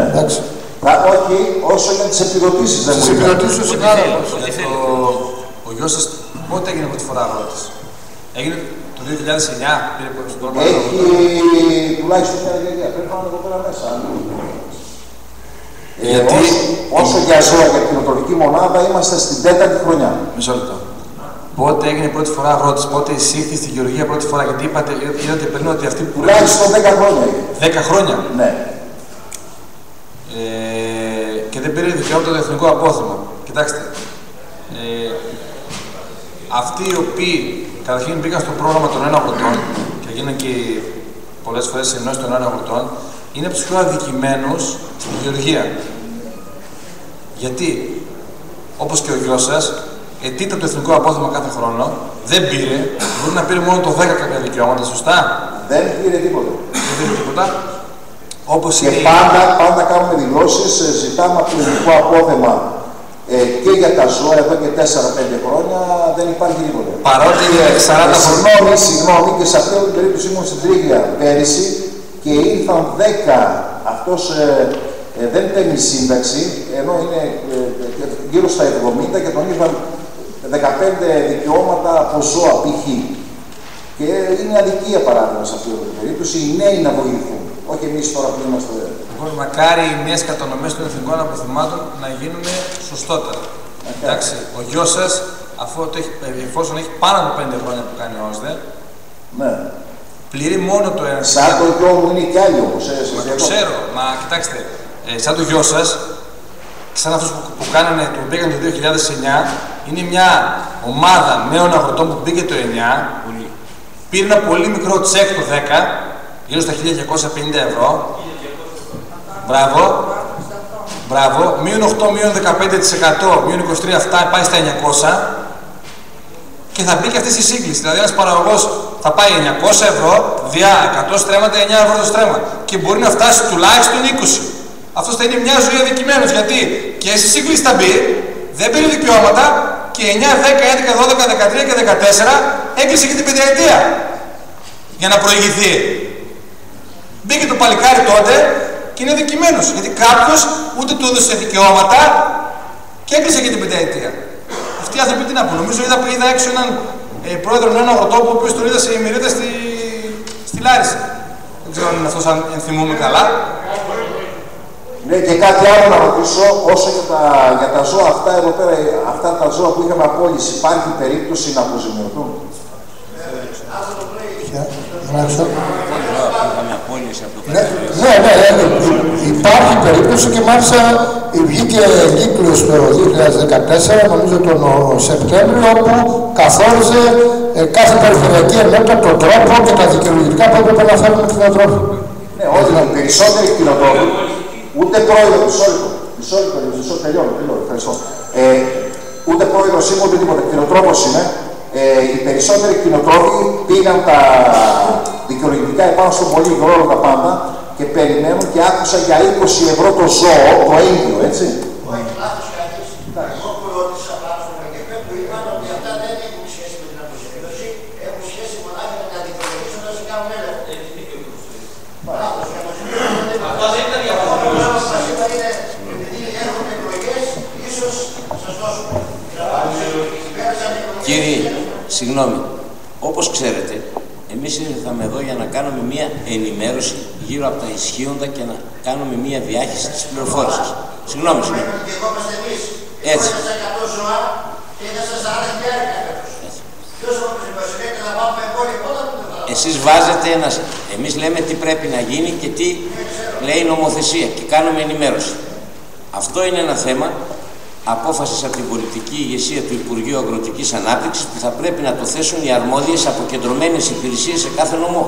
Εντάξει. Όχι, όσο για τις επιδοτήσεις δεν Τις επιδοτήσεις ο συνάδελφος. Ο γιος σας πότε έγινε πρώτη φορά αγρότης? Έγινε το 2009, πήρε πρώτη φορά. Έχει τουλάχιστον μια δεκαετία. Πρέπει να είναι εδώ πέρα μέσα. Γιατί όσο για ζώα για κτηνοτροφική μονάδα είμαστε στην 4η χρονιά. Μισό λεπτό. Πότε έγινε πρώτη φορά αγρότης, πότε εισήχθη στη γεωργία πρώτη φορά? Γιατί είδατε πριν ότι αυτοί που. Τουλάχιστον 10 χρόνια. 10 χρόνια. Ναι. Και δεν πήρε δικαιώματα το εθνικό απόθεμα. Κοιτάξτε. Αυτοί οι οποίοι καταρχήν μπήκαν στο πρόγραμμα των νέων αγροτών και έγιναν και πολλές φορές ενώσεις των νέων αγροτών, είναι από τους πιο αδικημένους στη γεωργία. Γιατί, όπως και ο γιος σας, αιτείται το εθνικό απόθεμα κάθε χρόνο, δεν πήρε, μπορεί να πήρε μόνο το 10 κάποια δικαιώματα, σωστά? Δεν πήρε τίποτα. Δεν πήρε τίποτα. Όπως και πάντα κάνουμε δηλώσεις, ζητάμε από το εθνικό απόθεμα και για τα ζώα εδώ και 4-5 χρόνια δεν υπάρχει τίποτα. Παρότι είναι 40 χρόνια. Συγγνώμη, και σε αυτή την περίπτωση ήμουν στην Τρίγλια πέρυσι και ήρθαν 10, αυτός δεν παίρνει σύνταξη, ενώ είναι γύρω στα 70 και τον ήρθαν 15 δικαιώματα από ζώα π.χ. Και είναι αδικία παράδειγμα σε αυτή την περίπτωση, οι νέοι να βοηθούν, όχι εμείς τώρα που είμαστε. Λοιπόν, μακάρι οι νέες κατανομές των εθνικών αποθυμάτων να γίνουν σωστότερα. Εντάξει, ο γιος σας, εφόσον έχει πάνω από 5 χρόνια που κάνει ΩΣΔΕ, ναι, πληρεί μόνο το ένα. Σαν το γιο μου είναι κι άλλοι όμως. Το ξέρω, μα κοιτάξτε, σαν το γιο σας, σαν αυτούς που πήγαν το 2009, είναι μια ομάδα νέων αγροτών που πήγε το 9, πήρε ένα πολύ μικρό τσεκ το 10, γύρω στα 1.250 ευρώ. Μπράβο, μείον 8, μείον 15%, μείον 23, αυτά πάει στα 900 και θα μπει και αυτή στη σύγκληση. Δηλαδή ένας παραγωγός θα πάει 900 ευρώ, διά 100 στρέμματα, 9 ευρώ το στρέμμα και μπορεί να φτάσει τουλάχιστον 20. Αυτός θα είναι μια ζωή αδικημένος, γιατί και στη σύγκληση θα μπει, δεν πήρε δικαιώματα και 9, 10, 11, 12, 13 και 14 έκλεισε και την πενταετία για να προηγηθεί. Μπήκε το παλικάρι τότε και είναι δικημένος, γιατί κάποιος ούτε του έδωσε δικαιώματα και έκλεισε και την πενταετία. Αυτοί οι άνθρωποι τι να πούν? Νομίζω είδα έξω έναν πρόεδρο νέων αγροτών, ο οποίος τον είδα σε ημερίδα στη Λάρισα. Δεν ξέρω αν είναι αυτός, αν θυμούμαι καλά. Ναι, και κάτι άλλο να ρωτήσω, όσο για τα ζώα αυτά εδώ πέρα, αυτά τα ζώα που είχαμε απόλυση, υπάρχει περίπτωση να αποζημιωθούν? Ναι, υπάρχει περίπτωση και μάλιστα βγήκε κύκλος το 2014, νομίζω τον Σεπτέμβριο, όπου καθόριζε κάθε περιφερειακή ενότητα τον τρόπο και τα δικαιολογητικά που έπρεπε να φέρουν οι κτηνοτρόφοι. Ναι, όχι, οι περισσότεροι κτηνοτρόφοι, ούτε πρόεδρο, μισό τελειώνω, ευχαριστώ. Ούτε πρόεδρος είμαι, ούτε τίποτα, κτηνοτρόφος είμαι. Οι περισσότεροι κτηνοτρόφοι πήγαν τα δικαιολογητικά επάνω στον πολύ γρόλο τα πάντα και περιμένουν και άκουσα για 20 ευρώ το ζώο, το ίδιο, έτσι. Όχι, λάθος κάνεις. Εγώ που ρώτησα πάνω στον ΜΚΠ που είπαν ότι αυτά δεν έχουν σχέση με την αποζημίωση, έχουν σχέση μονάχα με τα δικαιολογήσεις όταν σε κάνουν έλεγχο. Λάθος, η αποζημίωση δεν είναι. Αυτό δεν ήταν η αποζημίωση. Μας είπα είναι, επειδή έχουν εκλογές, ίσως σας δώσουμε. Κύριε, συγγνώμη, όπως ξέρετε, εμείς ήρθαμε εδώ για να κάνουμε μία ενημέρωση γύρω από τα ισχύοντα και να κάνουμε μία διάχυση της πληροφόρησης. Συγγνώμη. Έτσι. Εσείς βάζετε ένας... Εμείς λέμε τι πρέπει να γίνει και τι λέει η νομοθεσία και κάνουμε ενημέρωση. Αυτό είναι ένα θέμα απόφασης από την πολιτική ηγεσία του Υπουργείου Αγροτικής Ανάπτυξης που θα πρέπει να το θέσουν οι αρμόδιες αποκεντρωμένες υπηρεσίες σε κάθε νομό.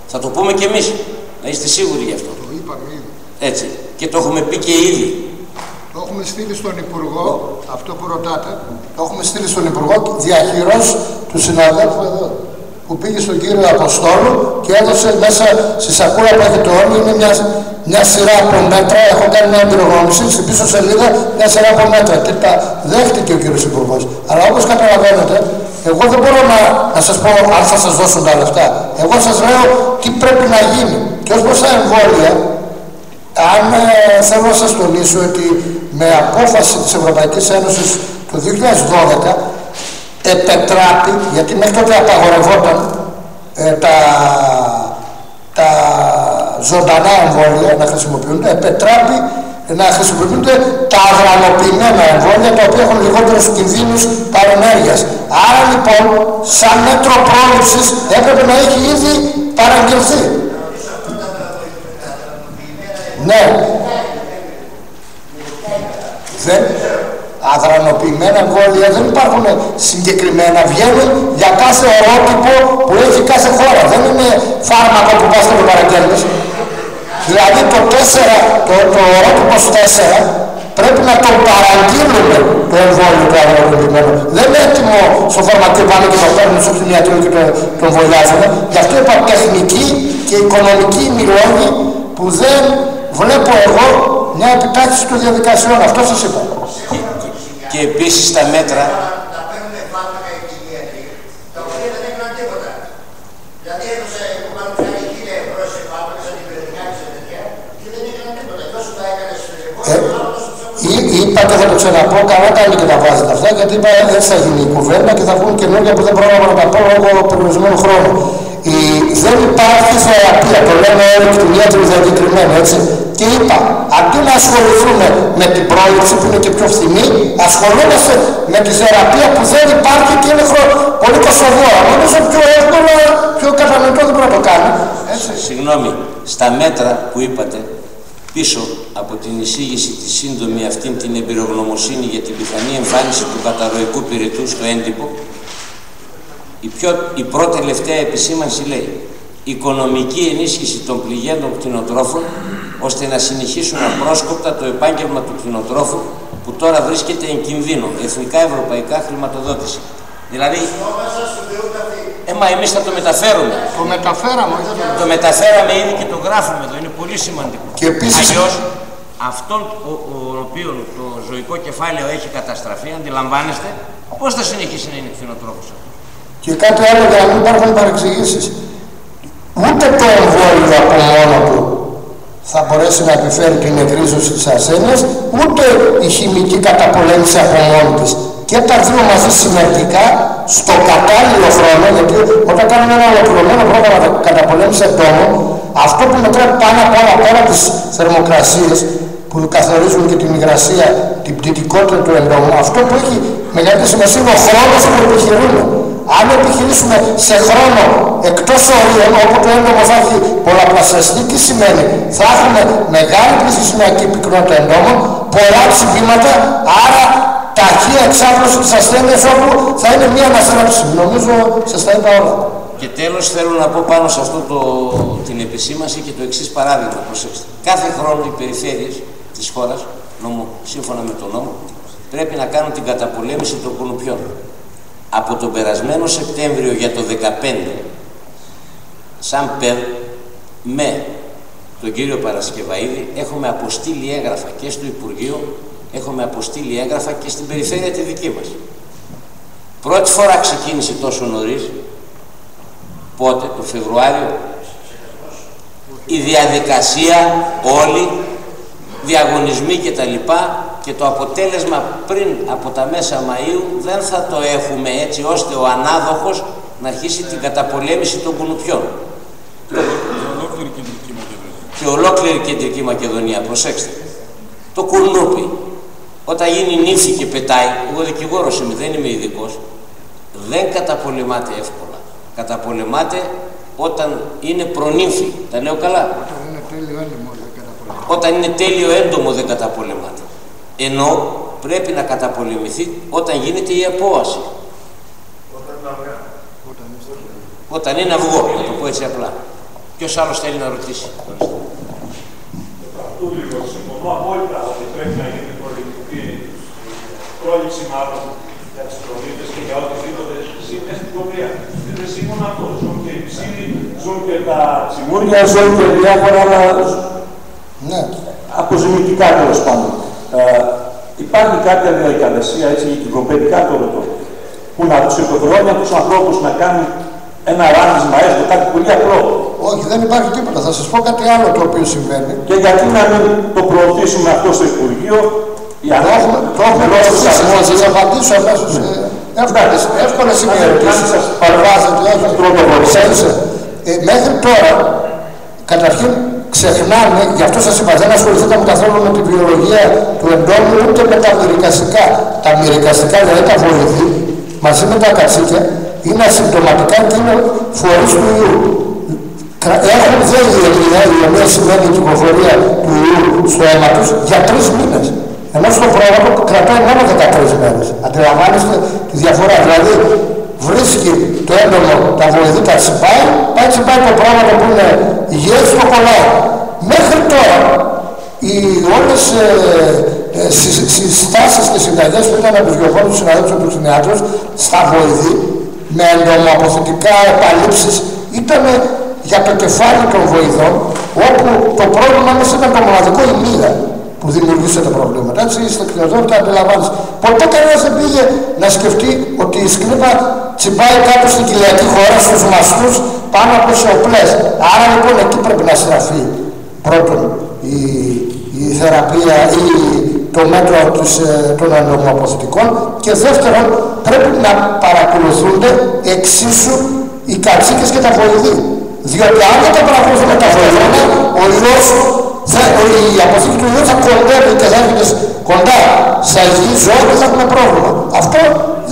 Θα το πούμε κι εμείς, να είστε σίγουροι γι' αυτό. Έτσι. και το έχουμε πει και ήδη. Το έχουμε στείλει στον Υπουργό, αυτό που ρωτάτε, το έχουμε στείλει στον Υπουργό διαχειρός του συναδέλφου εδώ, που πήγε στον κύριο Αποστόλου και έδωσε μέσα στη σακούλα που έχετε όλοι, είναι μια σειρά από μέτρα, έχω κάνει μια εμπειρογνώμηση, στην πίσω σελίδα μια σειρά από μέτρα και τα δέχτηκε ο κύριος Υπουργός. Αλλά όπως καταλαβαίνετε, εγώ δεν μπορώ να σας πω αν θα σας δώσουν τα λεφτά. Εγώ σας λέω τι πρέπει να γίνει. Και ως προς τα εμβόλια, αν θέλω να σας τονίσω ότι με απόφαση της Ευρωπαϊκής Ένωσης το 2012 επετράπη, γιατί μέχρι τότε απαγορευόταν τα ζωντανά εμβόλια να χρησιμοποιούνται, επετράπη να χρησιμοποιούνται τα αδρανοποιημένα εμβόλια, τα οποία έχουν λιγότερους κινδύνους παρενέργειας. Άρα λοιπόν, σαν μέτρο πρόληψης έπρεπε να έχει ήδη παραγγελθεί. Ναι. Αδρανοποιημένα εμβόλια δεν υπάρχουν συγκεκριμένα, βγαίνουν για κάθε ορότυπο που έχει κάθε χώρα. Δεν είναι φάρμακο που πας και το παραγγέλνεις. Δηλαδή το ορότυπος 4 πρέπει να το παραγγείλουμε το εμβόλιο το αδρανοποιημένο. Δεν είναι έτοιμο στο φαρμακείο, πάνε και το παίρνουν στο κτηνιατρίο και το εμβολιάζουμε. Γι' αυτό είπα τεχνική και οικονομική λόγοι που δεν βλέπω εγώ μια επιτάχυνση των διαδικασιών. Αυτό σας είπα. Και επίσης τα μέτρα. Να παίρνουμε φάρμακα οι κτηνίατροι, τα οποία δεν έκαναν τίποτα. Δηλαδή έδωσε πάνω 1.000 ευρώ σε φάρμακα, σαν υπηρετικά και σε τέτοια, και δεν έκαναν τίποτα. Και όσο τα έκανε στο εμβόλιο, είπα και θα το ξαναπώ, καλά κάνει και τα βάζετε αυτά, γιατί είπα έτσι θα γίνει η κουβέντα και θα βγουν καινούργια που δεν πρόλαβα να τα πω λόγω περιορισμένου χρόνου. Δεν υπάρχει θεραπεία, το λέμε όλοι κτηνίατροι διακεκριμένοι, έτσι. Και είπα, αντί να ασχοληθούμε με την πρόληψη που είναι και πιο φθηνή, ασχολούμαστε με τη θεραπεία που δεν υπάρχει και είναι πολύ κοστοβόρα. Νομίζω πιο εύκολα, πιο κατανοητό δεν μπορεί να το κάνει. Συγγνώμη, στα μέτρα που είπατε, πίσω από την εισήγηση τη σύντομη αυτήν την εμπειρογνωμοσύνη για την πιθανή εμφάνιση του καταρροϊκού πυρετού στο έντυπο, η πρώτη τελευταία επισήμανση λέει οικονομική ενίσχυση των πληγέντων κτηνοτρόφων ώστε να συνεχίσουν απρόσκοπτα το επάγγελμα του κτηνοτρόφου που τώρα βρίσκεται εν κινδύνο, εθνικά ευρωπαϊκά χρηματοδότηση. Δηλαδή, μα εμείς θα το μεταφέρουμε. Το μεταφέραμε. Το μεταφέραμε ήδη και το γράφουμε εδώ, είναι πολύ σημαντικό. Και επίσης, αλλιώς, αυτόν ο οποίο το ζωικό κεφάλαιο έχει καταστραφεί, αντιλαμβάνεστε, πώς θα συνεχίσει να είναι κτηνοτρόφος. Και κάτι άλλο για να μην υπάρχουν παρεξηγήσεις. Ούτε το εμβόλιο από μόνο του θα μπορέσει να επιφέρει την εκρίζωση της ασθένειας, ούτε η χημική καταπολέμηση από μόνη της. Και τα δύο μαζί συνεργικά, στο κατάλληλο χρόνο, γιατί όταν κάνουμε ένα ολοκληρωμένο πρόγραμμα καταπολέμησης εντόμων, αυτό που μετράει πάνω απ' όλα πέρα τις θερμοκρασίες που καθορίζουν και την υγρασία, την πτυτικότητα του εντόμου, αυτό που έχει μεγαλύτερη σημασία είναι ο χρόνος που επιχειρούμε. Αν επιχειρήσουμε σε χρόνο εκτός ορίων, όπου το έντομο θα έχει πολλαπλασιαστεί, τι σημαίνει? Θα έχουμε μεγάλη πληθυσμιακή πυκνότητα εντόμων, πολλά ψηφίματα, άρα ταχεία εξάπλωση της ασθένειας, όπου θα είναι μία αναστρέψη. Νομίζω σας τα είπα όλα. Και τέλος θέλω να πω πάνω σε αυτό την επισήμανση και το εξής παράδειγμα. Προσέξτε. Κάθε χρόνο οι περιφέρειες της χώρας, σύμφωνα με τον νόμο, πρέπει να κάνουν την καταπολέμηση των κουνουπιών. Από τον περασμένο Σεπτέμβριο για το 2015, σαν ΠΕΔ, με τον κύριο Παρασκευαΐδη, έχουμε αποστείλει έγγραφα και στο Υπουργείο, έχουμε αποστείλει έγγραφα και στην περιφέρεια τη δική μας. Πρώτη φορά ξεκίνησε τόσο νωρίς, πότε, το Φεβρουάριο, η διαδικασία όλη, διαγωνισμοί και τα λοιπά, και το αποτέλεσμα πριν από τα μέσα Μαΐου δεν θα το έχουμε έτσι ώστε ο ανάδοχος να αρχίσει την καταπολέμηση των κουνουπιών. Και ολόκληρη κεντρική Μακεδονία, προσέξτε. Το κουνούπι, όταν γίνει νύφη και πετάει, εγώ δικηγόρος είμαι, δεν είμαι ειδικός, δεν καταπολεμάται εύκολα. Καταπολεμάται όταν είναι προνύφη. Τα λέω καλά? Όταν είναι τέλειο έντομο δεν καταπολεμάται. Ενώ πρέπει να καταπολεμηθεί όταν γίνεται η απόαση. Όταν είναι αυγό, να το πω έτσι απλά. Ποιος άλλος θέλει να ρωτήσει? αυτού λοιπόν συμφωνώ απόλυτα ότι πρέπει να γίνει πρόληψη μάλλον για τους προμήθειες και για οτιδήποτε είναι στην πορεία. Δεν σύμφωνα αυτό. Ζουν και οι ψήλοι, ζουν και τα τσιμούρια, ζουν και διάφορα άλλα αποζημιωτικά τέλος πάντων. Υπάρχει κάποια διαδικασία, έτσι, κυκλοπαιδικά το ρωτώ, που να τους υποχρεώνει τους ανθρώπους να κάνουν ένα ράνισμα, έστω κάτι πολύ απλό. Όχι, δεν υπάρχει τίποτα. Θα σας πω κάτι άλλο το οποίο συμβαίνει. Και γιατί να μην το προωθήσουμε αυτό στο Υπουργείο, για να έχουμε θα σας απαντήσω αμέσως. Εύκολες είναι οι ερωτήσεις. Παρβάζετε, όχι τρόπο. Μέχρι τώρα, καταρχήν, ξεχνάνε, γι' αυτό σας είπα, δεν ασχοληθήκαμε καθόλου με τη βιολογία του εντόμου, ούτε με τα μυρικαστικά. Τα μυρικαστικά, δηλαδή τα βοηθή, μαζί με τα κατσίκια, είναι ασυμπτωματικά και είναι φορείς του ιού. Έχουν δε η οποία σημαίνει η κυκλοφορία του ιού στο αίμα τους για 3 μήνες. Ενώ στο πρόγραμμα κρατάει μόνο 13 μέρες. Αντιλαμβάνεστε τη διαφορά. Δηλαδή βρίσκει το έντομο, τα βοηθή, τα τσιπάει, τσιπάει το πράγμα που είναι υγιές, το κολλάει. Μέχρι τώρα όλες συστάσεις και συνταγές που ήταν από τους γεωφόρους συναδέλφους από τους συνεάτρους στα βοηθή με εντομοαποθετικά επαλήψεις ήταν για το κεφάλι των βοηθών, όπου το πρόβλημα μας ήταν το μοναδικό η μοίρα που δημιουργήσε τα προβλήματα. Έτσι, στο κτηνοτρόφιο τα αντιλαμβάνεις. Ποτέ κανένας δεν πήγε να σκεφτεί ότι η σκρίπα τσιμπάει κάτω στην κοιλιακή χώρα, στους μαστούς, πάνω από σε οπλές. Άρα λοιπόν εκεί πρέπει να στραφεί πρώτον η θεραπεία ή το μέτρο των ανομοαποθετικών και δεύτερον πρέπει να παρακολουθούνται εξίσου οι κατσίκες και τα βοηθή. Διότι αν δεν τα παρακολουθούμε τα βοηθώνα, ο ιός, η αποθήκη του ιού θα κοντεύει και θα έρχεται κοντά στα υγιή ζώα και θα έχουμε πρόβλημα. Αυτό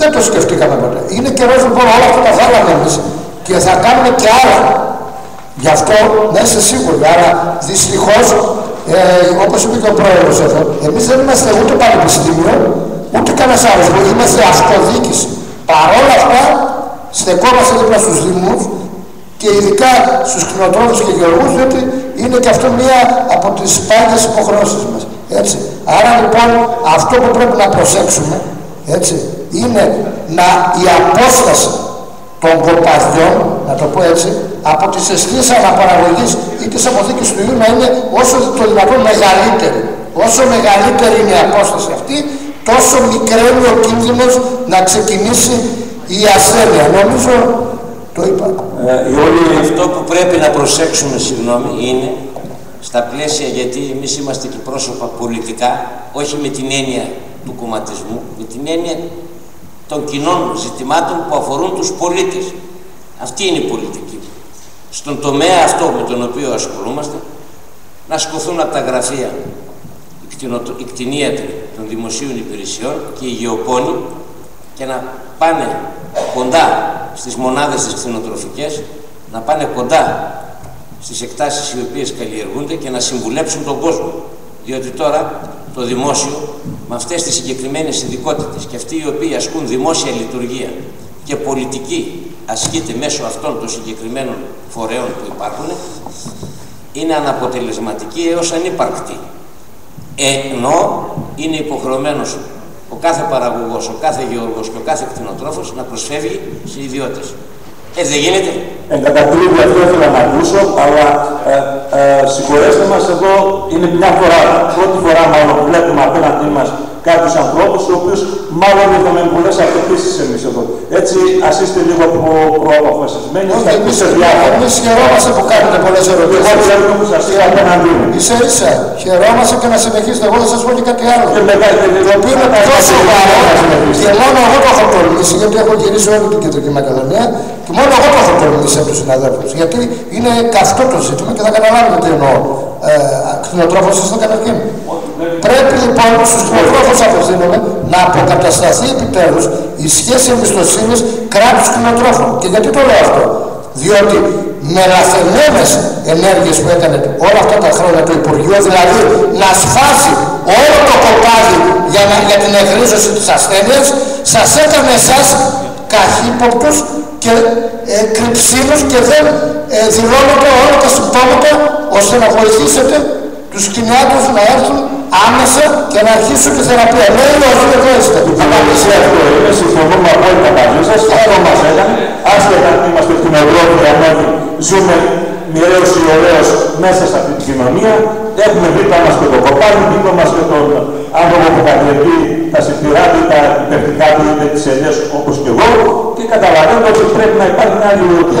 δεν το σκεφτήκαμε ποτέ. Είναι καιρός λοιπόν όλα αυτά τα βάλαμε εμείς και θα κάνουμε και άλλα. Γι' αυτό να είστε σίγουροι. Άρα δυστυχώς, όπως είπε και ο πρόεδρος εδώ, εμείς δεν είμαστε ούτε πανεπιστήμιο, ούτε κανένας άλλος. Είμαστε αυτοδιοίκηση. Παρόλα αυτά, στεκόμαστε δίπλα στους δήμους και ειδικά στους κτηνοτρόφους και γεωργούς, διότι είναι και αυτό μία από τις πάγιες υποχρεώσεις μας. Έτσι. Άρα λοιπόν αυτό που πρέπει να προσέξουμε, έτσι, είναι η απόσταση των κοπαδιών, να το πω έτσι, από τις αιστείες αναπαραγωγής ή της αποθήκης του ιού να είναι όσο το δυνατόν μεγαλύτερη. Όσο μεγαλύτερη είναι η απόσταση αυτή, τόσο μικραίνει ο κίνδυνος να ξεκινήσει η ασθένεια. Νομίζω το είπα. Αυτό που πρέπει να προσέξουμε, συγγνώμη, είναι στα πλαίσια, γιατί εμείς είμαστε και πρόσωπα πολιτικά, όχι με την έννοια του κομματισμού, με την έννοια των κοινών ζητημάτων που αφορούν τους πολίτες. Αυτή είναι η πολιτική. Στον τομέα αυτό με τον οποίο ασχολούμαστε, να σκοθούν από τα γραφεία οι κτηνίατροι των δημοσίων υπηρεσιών και οι γεωπόνοι και να πάνε κοντά στις μονάδες τις κτηνοτροφικές, να πάνε κοντά στις εκτάσεις οι οποίες καλλιεργούνται και να συμβουλέψουν τον κόσμο. Διότι τώρα το δημόσιο, με αυτές τις συγκεκριμένες ειδικότητες και αυτοί οι οποίοι ασκούν δημόσια λειτουργία και πολιτική ασκείται μέσω αυτών των συγκεκριμένων φορέων που υπάρχουν, είναι αναποτελεσματική έως ανύπαρκτη. Ενώ είναι υποχρεωμένος ο κάθε παραγωγός, ο κάθε γεωργός και ο κάθε κτηνοτρόφος να προσφεύγει σε ιδιώτες. Έτσι δεν γίνεται. Κατά τρίτη αυτό ήθελα να ακούσω, αλλά συγχωρέστε μας, εδώ είναι μια φορά, πρώτη φορά μάλλον που βλέπουμε απέναντί μας κάποιους ανθρώπους, οι οποίους μάλλον είχαμε πολλές απαιτήσεις εμείς εδώ. Έτσι, ας είστε λίγο προαποφασισμένοι. Εμείς χαιρόμαστε που κάνετε πολλές ερωτήσεις. Εγώ ξέρω που σας είχα απέναντί μου. Ίσα-ίσα, χαιρόμαστε και να συνεχίσετε. Εγώ θα σας πω και κάτι άλλο. Και μετά το οποίο είναι τόσο σοβαρό και μόνο εγώ το έχω τολμήσει, γιατί έχω γυρίσει όλη την Κεντρική Μακεδονία και μόνο εγώ το έχω τολμήσει από τους συναδέλφους. Γιατί είναι καυτό το ζήτημα και θα καταλάβετε τι εννοώ. Κτηνοτρόφος είστε καταρχήν. Πρέπει λοιπόν στους κτηνοτρόφους απευθύνομαι να αποκατασταθεί επιτέλους η σχέση εμπιστοσύνης κράτους κτηνοτρόφων. Και γιατί το λέω αυτό? Διότι με λαθεμένες ενέργειες που έκανε όλα αυτά τα χρόνια το Υπουργείο, δηλαδή να σφάσει όλο το κοπάδι για την εκρίζωση της ασθένειας, σας έκανε εσάς καχύποπτους και κρυψίνους και δεν δηλώνετε όλα τα συμπτώματα ώστε να βοηθήσετε τους κτηνιάτρους να έρθουν άμεσα και να αρχίσουν τη θεραπεία. Ναι ή όχι, εδώ είστε. Θα απαντήσει αυτό. Είναι συμφωνούμε απόλυτα μαζί σας. Αυτό μας έκανε. Άσχετα αν είμαστε κτηνοτρόφοι, αν όχι ζούμε μοιραίος ή ωραίος μέσα σε αυτή την κοινωνία. Έχουμε δίπλα μας και τον κοπάδι, δίπλα μας και τον άνθρωπο που καλλιεργεί τα σιτηράδια, τα υπερτικά του είτε τις ελιές όπως και εγώ. Και καταλαβαίνω ότι πρέπει να υπάρχει μια άλλη λογική.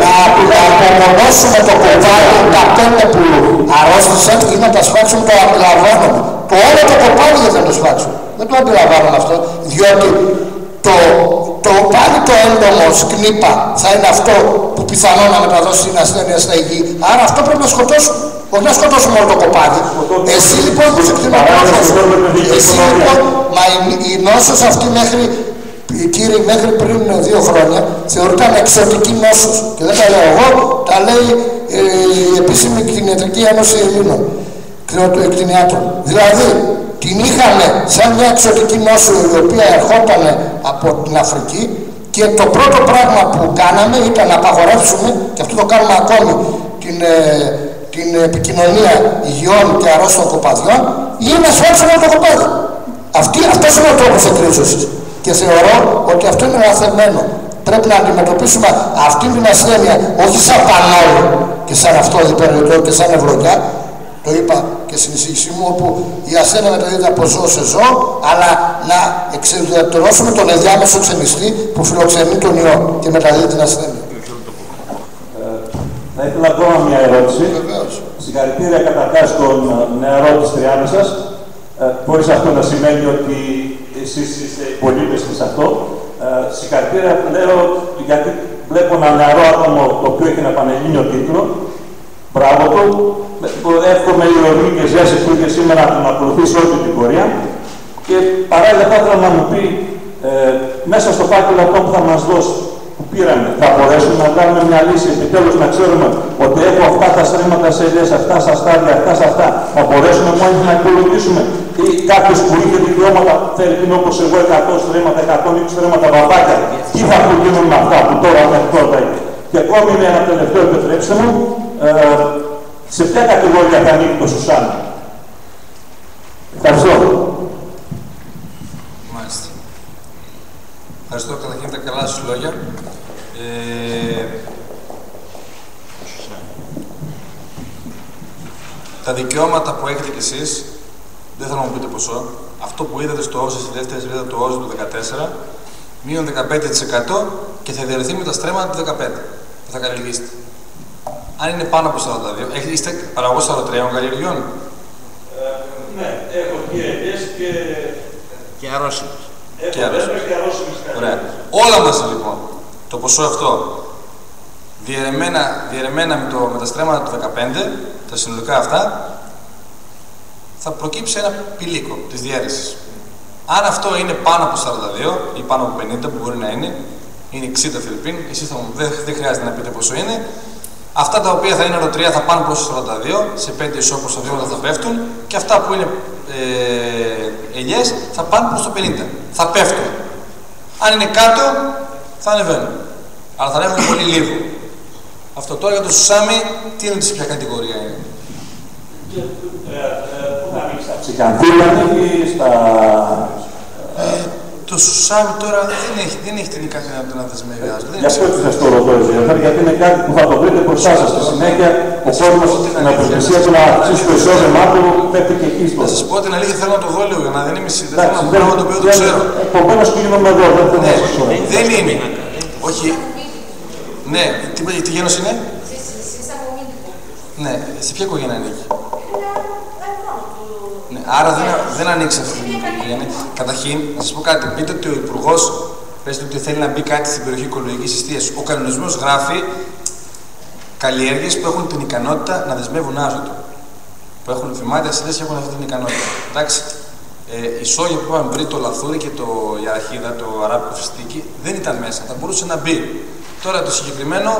Να απομονώσουμε το κοπάδι, τα 5 που αρρώστησαν ή να τα σπάξουμε, το αντιλαμβάνομαι. Το όλο το κοπάδι δεν θα το σπάξουν. Δεν το αντιλαμβάνομαι αυτό, διότι πάλι το έντομο σκνήπα θα είναι αυτό που πιθανόν να μεταδώσει την ασθένεια στα υγιή. Άρα αυτό πρέπει να σκοτώσουμε. Όχι να σκοτώσουμε όλο το κοπάδι. Εσύ λοιπόν που είσαι κτηνοτρόφος, εσύ λοιπόν, μα η νόσος αυτή κύριε, μέχρι πριν 2 χρόνια θεωρούταν εξωτική νόσος. Και δεν τα λέω εγώ, τα λέει η επίσημη κτηνιατρική ένωση Ελλήνων κτηνιάτρων. Δηλαδή, την είχαμε σαν μια εξωτική νόσο η οποία ερχόταν από την Αφρική και το πρώτο πράγμα που κάναμε ήταν να απαγορεύσουμε, και αυτό το κάνουμε ακόμη, την επικοινωνία υγιών και αρρώστων κοπαδιών ή να σφάξουμε το κοπάδι. Αυτός είναι ο τρόπος εκρίζωσης. Και θεωρώ ότι αυτό είναι λαθεμένο. Πρέπει να αντιμετωπίσουμε αυτή την ασθένεια όχι σαν πανόλη και σαν αυτό διπεριτό και σαν ευλογιά. Το είπα και στην εισήγησή μου, όπου η ασθένεια μεταδίδεται από ζώο σε ζώο, αλλά να εξεδετερώσουμε τον ενδιάμεσο ξενιστή που φιλοξενεί τον ιό και μεταδίδει την ασθένεια. Θα ήθελα ακόμα μια ερώτηση. Συγχαρητήρια καταρχάς στον νεαρό της τριάδας σας, χωρίς αυτό να σημαίνει ότι εσείς είστε υπολείπες σε αυτό. Συγχαρητήρια λέω γιατί βλέπω ένα νεαρό άτομο το οποίο έχει ένα πανελλήνιο τίτλο. Μπράβο του. Εύχομαι η ορμή και ζέση που είχε σήμερα να τον ακολουθήσει όλη την πορεία. Και παράλληλα θα ήθελα να μου πει μέσα στο φάκελο αυτό που θα μας δώσει, που πήραμε, θα μπορέσουμε να κάνουμε μια λύση επιτέλους να ξέρουμε ότι έχω αυτά τα στρέμματα σε ελιές, αυτά στα στάδια, αυτά σε αυτά. Θα μπορέσουμε μόνοι να υπολογίσουμε ή κάποιος που είχε δικαιώματα, θέλει την όπως εγώ 100 στρέμματα, 120 στρέμματα βαβάκια, τι θα γίνουν με αυτά που τώρα μέχρι τότε. Και ακόμη με ένα τελευταίο, επιτρέψτε μου, σε ποια κατηγορία θα ανήκει το Σουσάνο? Ευχαριστώ. Μάλιστα. Ευχαριστώ καταρχήν τα καλά σας λόγια. Τα δικαιώματα που έχετε κι εσείς, δεν θέλω να μου πείτε ποσό, αυτό που είδατε στο ΩΣΕ, στη δεύτερη σελίδα του ΩΣΕ του 2014, μείον 15% και θα διαιρεθεί με τα στρέμματα του 15% που θα καλλιεργήσετε. Αν είναι πάνω από 42, είστε παραγωγός 43 καλλιεργιών. Ναι, έχω και ελιές και αρρώσιμες. Ωραία. Όλα μαζί λοιπόν, το ποσό αυτό, διαιρεμένα με τα στρέμματα του 15, τα συνολικά αυτά, θα προκύψει ένα πηλίκο της διαίρεσης. Αν αυτό είναι πάνω από 42 ή πάνω από 50 που μπορεί να είναι 60 Φιλιππίν, εσείς δεν χρειάζεται να πείτε πόσο είναι. Αυτά τα οποία θα είναι ρωτρία θα πάνε προς 42, σε 5 ισόπους τα βήματα θα πέφτουν και αυτά που είναι ελιές θα πάνε προς το 50, θα πέφτουν. Αν είναι κάτω θα ανεβαίνουν, αλλά θα ανέβουν πολύ λίγο. Αυτό τώρα για το Σουσάμι, τι είναι, σε ποια κατηγορία είναι? Πού θα ανοίξει τα ψυχανθήνα ή στα... Το Σουσάμι τώρα δεν έχει την ικανότητα να δεσμεύει άσο. Γι' αυτό και σας το ρωτώ, γιατί είναι κάτι που θα το βρείτε μπροστά σας. Στη συνέχεια, ο κόσμος στην απελπισία του να αυξήσει το εισόδημά του, πέφτει και εκεί στο. Θα σας πω την αλήθεια, θέλω να το δω λίγο, για να δεν είμαι σύνδεσμο. Δεν θέλω να πράγμα το οποίο δεν ξέρω. Επομένως και γίνομαι εδώ, δεν θέλω να σας πω. Δεν είναι. Όχι. Ναι, τι γένος είναι? Ναι, σε ποια οικογένεια ανήκει? Ναι, άρα δεν ανοίξει αυτή την οικογένεια. Καταρχήν, να σας πω κάτι. Πείτε ότι ο Υπουργός πέστε ότι θέλει να μπει κάτι στην περιοχή οικολογικής εστίασης. Ο κανονισμός γράφει καλλιέργειες που έχουν την ικανότητα να δεσμεύουν άζωτο. Που έχουν φημάτια ασυλές και έχουν αυτή την ικανότητα. Εντάξει. Η σόγια που είπαμε πριν, το λαθούρι και η αραχίδα, το αράπικο φιστίκι, δεν ήταν μέσα. Θα μπορούσε να μπει. Τώρα το συγκεκριμένο,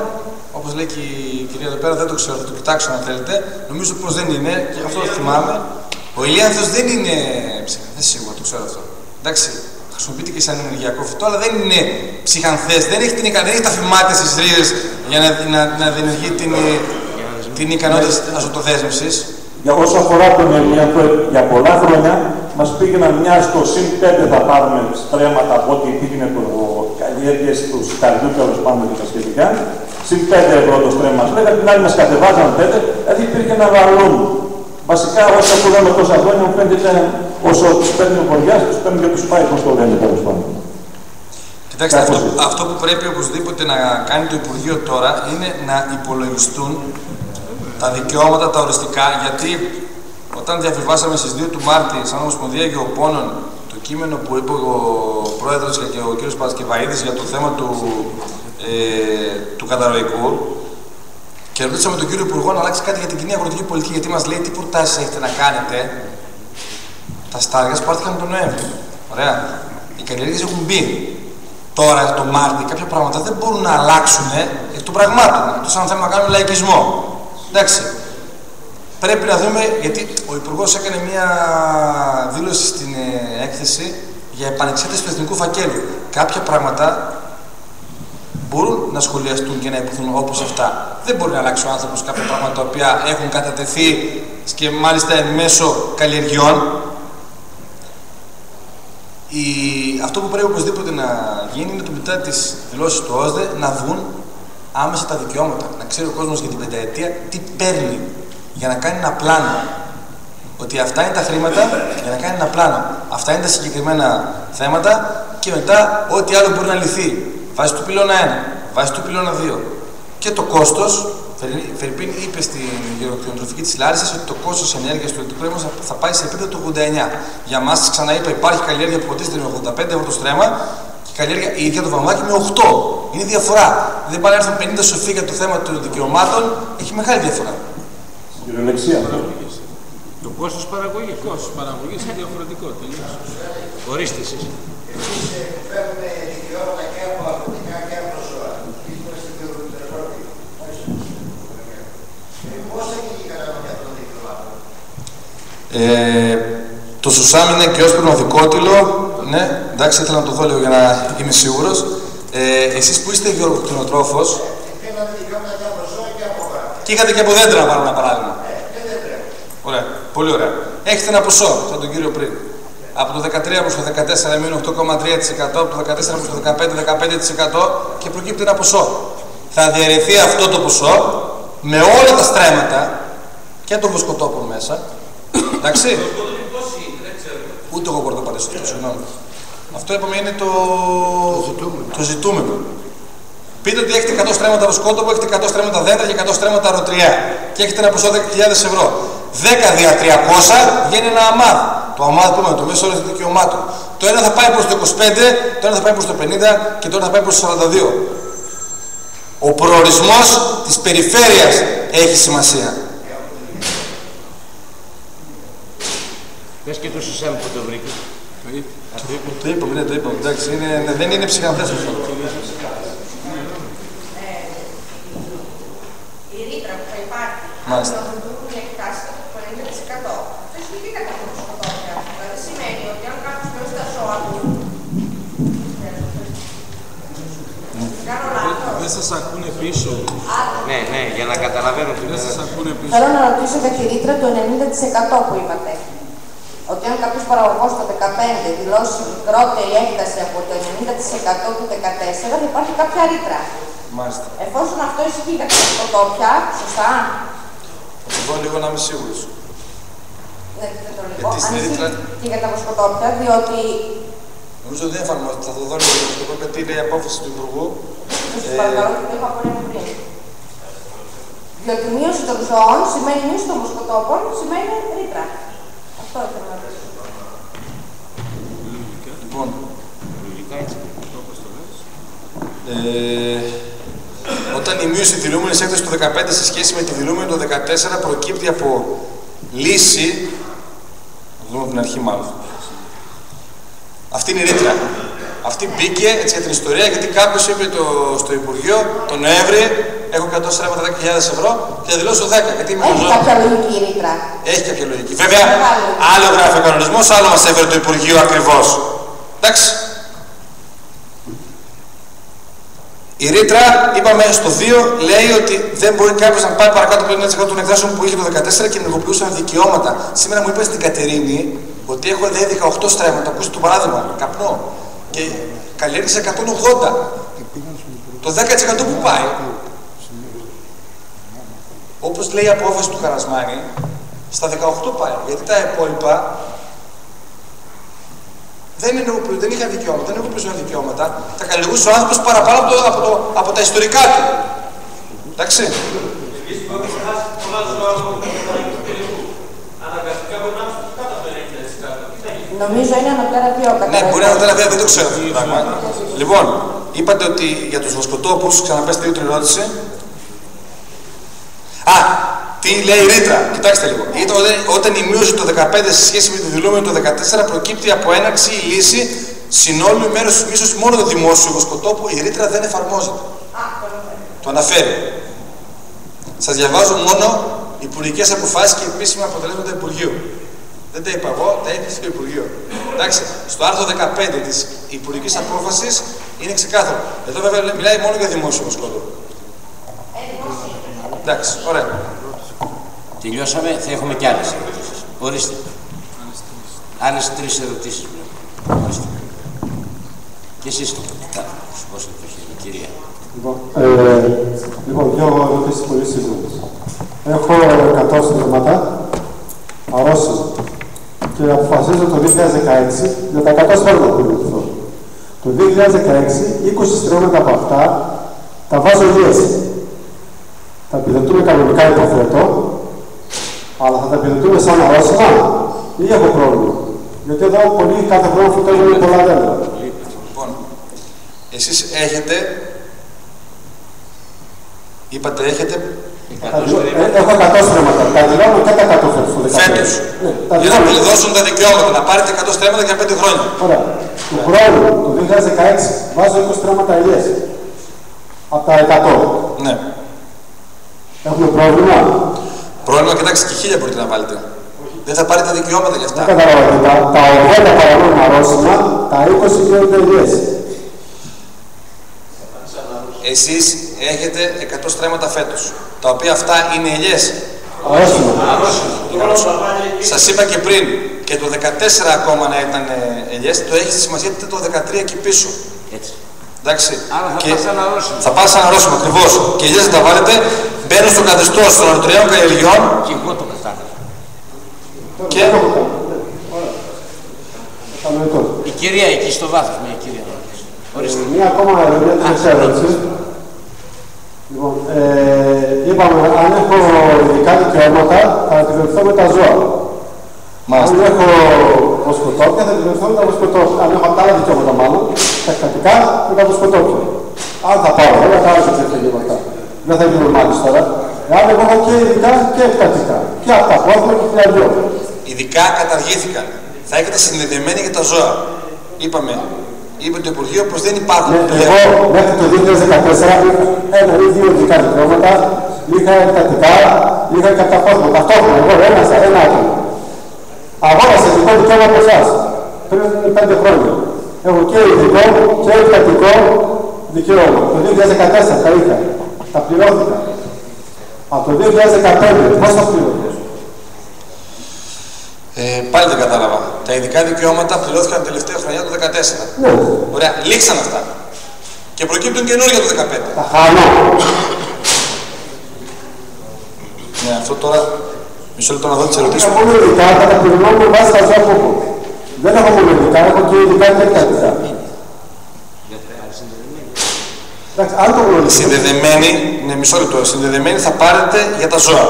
όπως λέει και η κυρία εδώ πέρα, δεν το ξέρω, θα το κοιτάξω αν θέλετε. Νομίζω πως δεν είναι, και αυτό το θυμάμαι. Ο ηλίανθος δεν είναι ψυχανθές, σίγουρα το ξέρω αυτό. Εντάξει, χρησιμοποιείται και σαν ενεργειακό φυτό, αλλά δεν είναι ψυχανθές, δεν έχει τα φημάτια στις ρίζες για να δημιουργεί την ικανότητα αζωτοδέσμευσης. Για όσο αφορά τον Ελληνικό, για πολλά χρόνια μας πήγαιναν μια στο συν 5 θα πάρουμε στρέμματα από ό,τι πήγαινε το καλλιέργειες του καρδιού τέλος πάντων και τα σχετικά. Συν 5 ευρώ το στρέμμα μας λέγανε, την άλλη μας κατεβάζαν 5, δηλαδή υπήρχε ένα βαλόν. Βασικά, όσο που λέμε τόσα χρόνια, μου φαίνεται όσο τους παίρνει ο χωριάς, τους παίρνει και τους πάει, πώς το λένε τέλος πάντων. Κοιτάξτε, αυτό που πρέπει οπωσδήποτε να κάνει το Υπουργείο τώρα είναι να υπολογιστούν τα δικαιώματα, τα οριστικά, γιατί όταν διαβιβάσαμε στις 2 του Μάρτη, σαν Ομοσπονδία Γεωπόνων, το κείμενο που είπε ο Πρόεδρος και ο κ. Παρασκευαΐδης για το θέμα του καταρροϊκού, και ρωτήσαμε τον κύριο Υπουργό να αλλάξει κάτι για την κοινή αγροτική πολιτική, γιατί μας λέει τι προτάσεις έχετε να κάνετε. Τα στάδια σπάρθηκαν τον Νοέμβριο. Ωραία. Οι καλλιέργειες έχουν μπει. Τώρα, το Μάρτι, κάποια πράγματα δεν μπορούν να αλλάξουν εκ των πραγμάτων. Εκτός αν θέλουμε να κάνουμε λαϊκισμό. Εντάξει. Πρέπει να δούμε, γιατί ο Υπουργός έκανε μια δήλωση στην έκθεση για επανεξέταση του εθνικού φακέλου. Κάποια πράγματα μπορούν να σχολιαστούν και να υποθούν όπως αυτά. Δεν μπορεί να αλλάξει ο άνθρωπος κάποια πράγματα τα οποία έχουν κατατεθεί και μάλιστα μέσω καλλιεργειών. Αυτό που πρέπει οπωσδήποτε να γίνει είναι το μετά τις δηλώσεις του ΩΣΔΕ να δουν άμεσα τα δικαιώματα. Να ξέρει ο κόσμος για την πενταετία τι παίρνει για να κάνει ένα πλάνο. Ότι αυτά είναι τα χρήματα για να κάνει ένα πλάνο. Αυτά είναι τα συγκεκριμένα θέματα και μετά ό,τι άλλο μπορεί να λυθεί. Βάσει του πυλώνα 1, βάσει του πυλώνα 2. Και το κόστος, Φερρυπίν είπε στην γεωκτηνοτροφική της Λάρισσας ότι το κόστος ενέργειας του ηλεκτρικού ρεύματος θα πάει σε επίπεδο του 89. Για μας, ξαναείπα, υπάρχει καλλιέργεια που κοστίζεται με 85 ευρώ το στρέμμα και καλλιέργεια η ίδια το βαμμάκι με 8. Είναι διαφορά. Δεν πάνε να έρθουν 50 σοφοί για το θέμα των δικαιωμάτων, έχει μεγάλη διαφορά. Κυριολεξία. Το κόστος παραγωγής είναι διαφορετικό. Ορίστε εσείς. Εμείς παίρνουμε δικαιώματα και από αγροτικά και από ζώα. Είμαστε στην Ευρώπη. Πώς θα γίνει η κατανομή αυτών των δικαιωμάτων? Το ΣΟΣΑΜ είναι και ως πνευματικότηλο. Ναι, εντάξει, ήθελα να το δω λίγο για να είμαι σίγουρος. Εσείς που είστε γεωκτηνοτρόφος. Παίρναμε δικαιώματα και από ζώα και από γράμμα. Και είχατε και από δέντρα, να πάρω ένα παράδειγμα. Δεν πρέπει. Ωραία, πολύ ωραία. Έχετε ένα ποσό, σαν τον κύριο πριν. Από το 13 προς το 14 έμεινε 8,3%, από το 14 προς το 15, 15% και προκύπτει ένα ποσό. Θα διαιρεθεί αυτό το ποσό με όλα τα στρέμματα και τον βοσκοτόπο μέσα. Εντάξει. Ούτε εγώ μπορώ να το απαντήσω αυτό, συγγνώμη. Αυτό είπαμε είναι το ζητούμενο. Πείτε ότι έχετε 100 στρέμματα βοσκότοπο, έχετε 100 στρέμματα δέντρα και 100 στρέμματα αρωτριά και έχετε ένα ποσό 10.000 ευρώ. 10 δια 300 γίνει ένα αμάδ. Το αμάδ που είναι το μέσο όρο δικαιωμάτων. Το ένα θα πάει προς το 25, το ένα θα πάει προς το 50 και το ένα θα πάει προς το 42. Ο προορισμός της περιφέρειας έχει σημασία. Πες και το ΣΟΣΑΜ που το βρήκε. Το είπαμε, ναι, το είπαμε. Εντάξει, δεν είναι ψυχανθές αυτό. Η ρήτρα που θα υπάρχει, Μάλιστα. αν έχει φτάσει το 50%. Αυτό ισχύει κατά το σκοτώπια. Δηλαδή σημαίνει ότι αν κάποιος μειώσει τα ζώα του. Κάνω λάθος. Δεν σας ακούνε πίσω. Ναι, για να καταλαβαίνω τι δεν σας ακούνε πίσω. Θέλω να ρωτήσω για τη ρήτρα του 90% που είπατε. Ότι αν κάποιος παραγωγός το 15 δηλώσει μικρότερη έκταση από το 90% του 14, θα υπάρχει κάποια ρήτρα. Μάλιστα. Εφόσον αυτό ισχύει για τα σκοτώπια, σωστά. Θα το δω λίγο να είμαι σίγουρος. Δεν το λέω. Γιατί στην ρήτρα... Και για τα βοσκοτόπια, διότι... Νομίζω ότι δεν εφαρμόζεται. Θα το δω λίγο. Το είπαμε τι είναι η απόφαση του Υπουργού. Σας παρακαλώ και το είπα πολύ πριν. Διότι μείωση των ζώων σημαίνει μείωση των βοσκοτόπων, σημαίνει ρήτρα. Αυτό ήθελα να ρωτήσω. Λοιπόν, όταν η μείωση δηλούμενης έκτασης του 15 σε σχέση με τη δηλούμενη του 14 προκύπτει από λύση, θα δούμε από την αρχή μάλλον. Αυτή είναι η ρήτρα. Αυτή μπήκε έτσι για την ιστορία, γιατί κάποιος είπε στο Υπουργείο τον Νοέμβρη έχω 100 στρέμματα 10.000 ευρώ και θα δηλώσω 10. Γιατί έχει κάποια λογική η ρήτρα. Έχει κάποια λογική. Βέβαια, άλλο γράφει ο κανονισμός, άλλο μας έφερε το Υπουργείο ακριβώς. Εντάξει. Η ρήτρα, είπαμε στο 2, λέει ότι δεν μπορεί κάποιος να πάει παρακάτω από το 1% των εκδάσεων που είχε το 14 και ενεργοποιούσαν δικαιώματα. Σήμερα μου είπε στην Κατερίνη ότι έχω λέει 18 στρέμματα, ακούστε το παράδειγμα, καπνό, και καλλιέργησε 180. Το 10% που πάει. Όπως λέει η απόφαση του Χαρασμάνη, στα 18 πάει, γιατί τα υπόλοιπα δεν είχαν δικαιώματα, δεν ενεργοποιούσαν δικαιώματα, τα καλλιεργούσε ο άνθρωπος παραπάνω από τα ιστορικά του. Εντάξει. Εμείς που έχουμε χάσει πολλά ζώα από το κοινωνικό περίπου, αναγκαστικά μπορεί να είμαστε κάτω από το 90%. Νομίζω είναι ανωτέρα 2. Ναι, μπορεί να είναι ανωτέρα 2, δεν το ξέρω αυτό το πράγμα. Λοιπόν, είπατε ότι για τους βοσκοτόπους, ξαναπέστε λίγο την ερώτηση. Α, τι λέει η ρήτρα, κοιτάξτε λίγο. Όταν η μείωση το 15 σε σχέση με τη δηλούμενη το 14 προκύπτει από έναρξη η λύση συνόλου μέρους της μίσος μόνο το δημόσιο βοσκοτόπου, η ρήτρα δεν εφαρμόζεται. Το αναφέρει. Σας διαβάζω μόνο υπουργικές αποφάσεις και επίσημα αποτελέσματα του Υπουργείου. Δεν τα είπα εγώ, τα είπε το Υπουργείο. Εντάξει, στο άρθρο 15 της υπουργικής απόφασης είναι ξεκάθαρο. Εδώ βέβαια μιλάει μόνο για δημόσιο βοσκοτόπο. Εντάξει, ωραία. Τελειώσαμε, θα έχουμε κι άλλες ερωτήσεις. Ορίστε. Άλλες 3 ερωτήσεις. Ορίστε. Και εσείς το σηκώσατε το χέρι, κυρία. Λοιπόν, 2 ερωτήσεις πολύ σύντομες. Έχω 100 στρέμματα, αρρώσιμα, και αποφασίζω το 2016 για τα 100 στρέμματα που είναι. Το 2016, 20 στρέμματα από αυτά τα βάζω λιές. Θα επιδοτούμε κανονικά, υποθέτω, αλλά θα τα επιδοτούμε σαν αρρώσιμα ή έχω πρόβλημα? Γιατί εδώ πολλοί κάθε χρόνο φυτεύουν πολλά δέντρα. Λοιπόν, εσείς έχετε, είπατε έχετε... Έχω 100 στρέμματα, τα δηλώνω και τα 100 φέτος. Για να πληρώσουν τα δικαιώματα, να πάρετε 100 στρέμματα για 5 χρόνια. Ωραία. Του χρόνου, το 2016, βάζω 20 στρέμματα ελιές. Από τα 100. Ναι. Έχουμε πρόβλημα. Πρόβλημα, κοιτάξτε, και 1000 μπορείτε να βάλετε. Δεν θα πάρετε δικαιώματα για αυτά. Δεν καταλαβαίνετε. Τα 80 παραμένουν αρρώσιμα, τα 20 γίνονται ελιές. Εσείς έχετε 100 στρέμματα φέτος, τα οποία αυτά είναι ελιές. Αρρώσιμα. Σας είπα και πριν, και το 14 ακόμα να ήταν ελιές, το έχει σημασία το 13 και πίσω. Έτσι. Εντάξει. Άρα θα πας σαν αρρώσιμο. Θα πας σαν αρρώσιμο, ακριβώς. Και ελιές θα τα βάλετε, μπαίνουν στο καθεστώς των ανωτριαίων καλλιεργειών. Και εγώ το κατάλαβα. Και... Η κυρία εκεί στο βάθος, μια κυρία. Μία ακόμα ερώτηση. Λοιπόν, είπαμε, αν έχω ειδικά δικαιώματα, θα επιδοτηθώ με τα ζώα. Αν έχω βοσκοτόπια, θα επιδοτηθώ με τα βοσκοτόπια. Αν έχω άλλα δικαιώματα, μάλλον, τα εκτατικά με τα βοσκοτόπια. Αν θα πάρω, δεν θα άρεσε τέτοια γεγονότα. Δεν θα γίνω μάλιστα τώρα. Αν εγώ έχω και ειδικά και εκτατικά. Και από τα πόδια και χιλιαδιό. Ειδικά καταργήθηκαν. Θα έχετε συνδεδεμένοι για τα ζώα. Είπαμε. Είπε το Υπουργείο πως δεν υπάρχουν πλέον. Εγώ μέχρι το 2014 είχα 1 ή 2 ειδικά δικαιώματα, είχα εκτατικά, είχα και τα πόδια. Ταυτόχρονα, εγώ ένα άτομο. Αγόρασα ειδικό δικαίωμα από εσάς πριν 5 χρόνια. Έχω και ειδικό και εκτατικό δικαίωμα. Το 2014 τα είχα. Τα πληρώθηκα. Από το 2015 πώς θα πληρώθηκα? Πάλι δεν κατάλαβα. Τα ειδικά δικαιώματα πληρώθηκαν την τελευταία χρονιά το 2014. Ναι. Ωραία, λήξαν αυτά. Και προκύπτουν καινούργια το 2015. Τα χάνω. Ναι, αυτό τώρα. Μισό λεπτό να δω τις ερωτήσεις. Έχω μόνο ειδικά, θα τα πληρώνω με βάση τα ζώα που έχω. Δεν έχω μόνο ειδικά, έχω και ειδικά και εκτατικά. Συνδεδεμένοι, ναι, μισό λεπτό. Συνδεδεμένοι θα πάρετε για τα ζώα.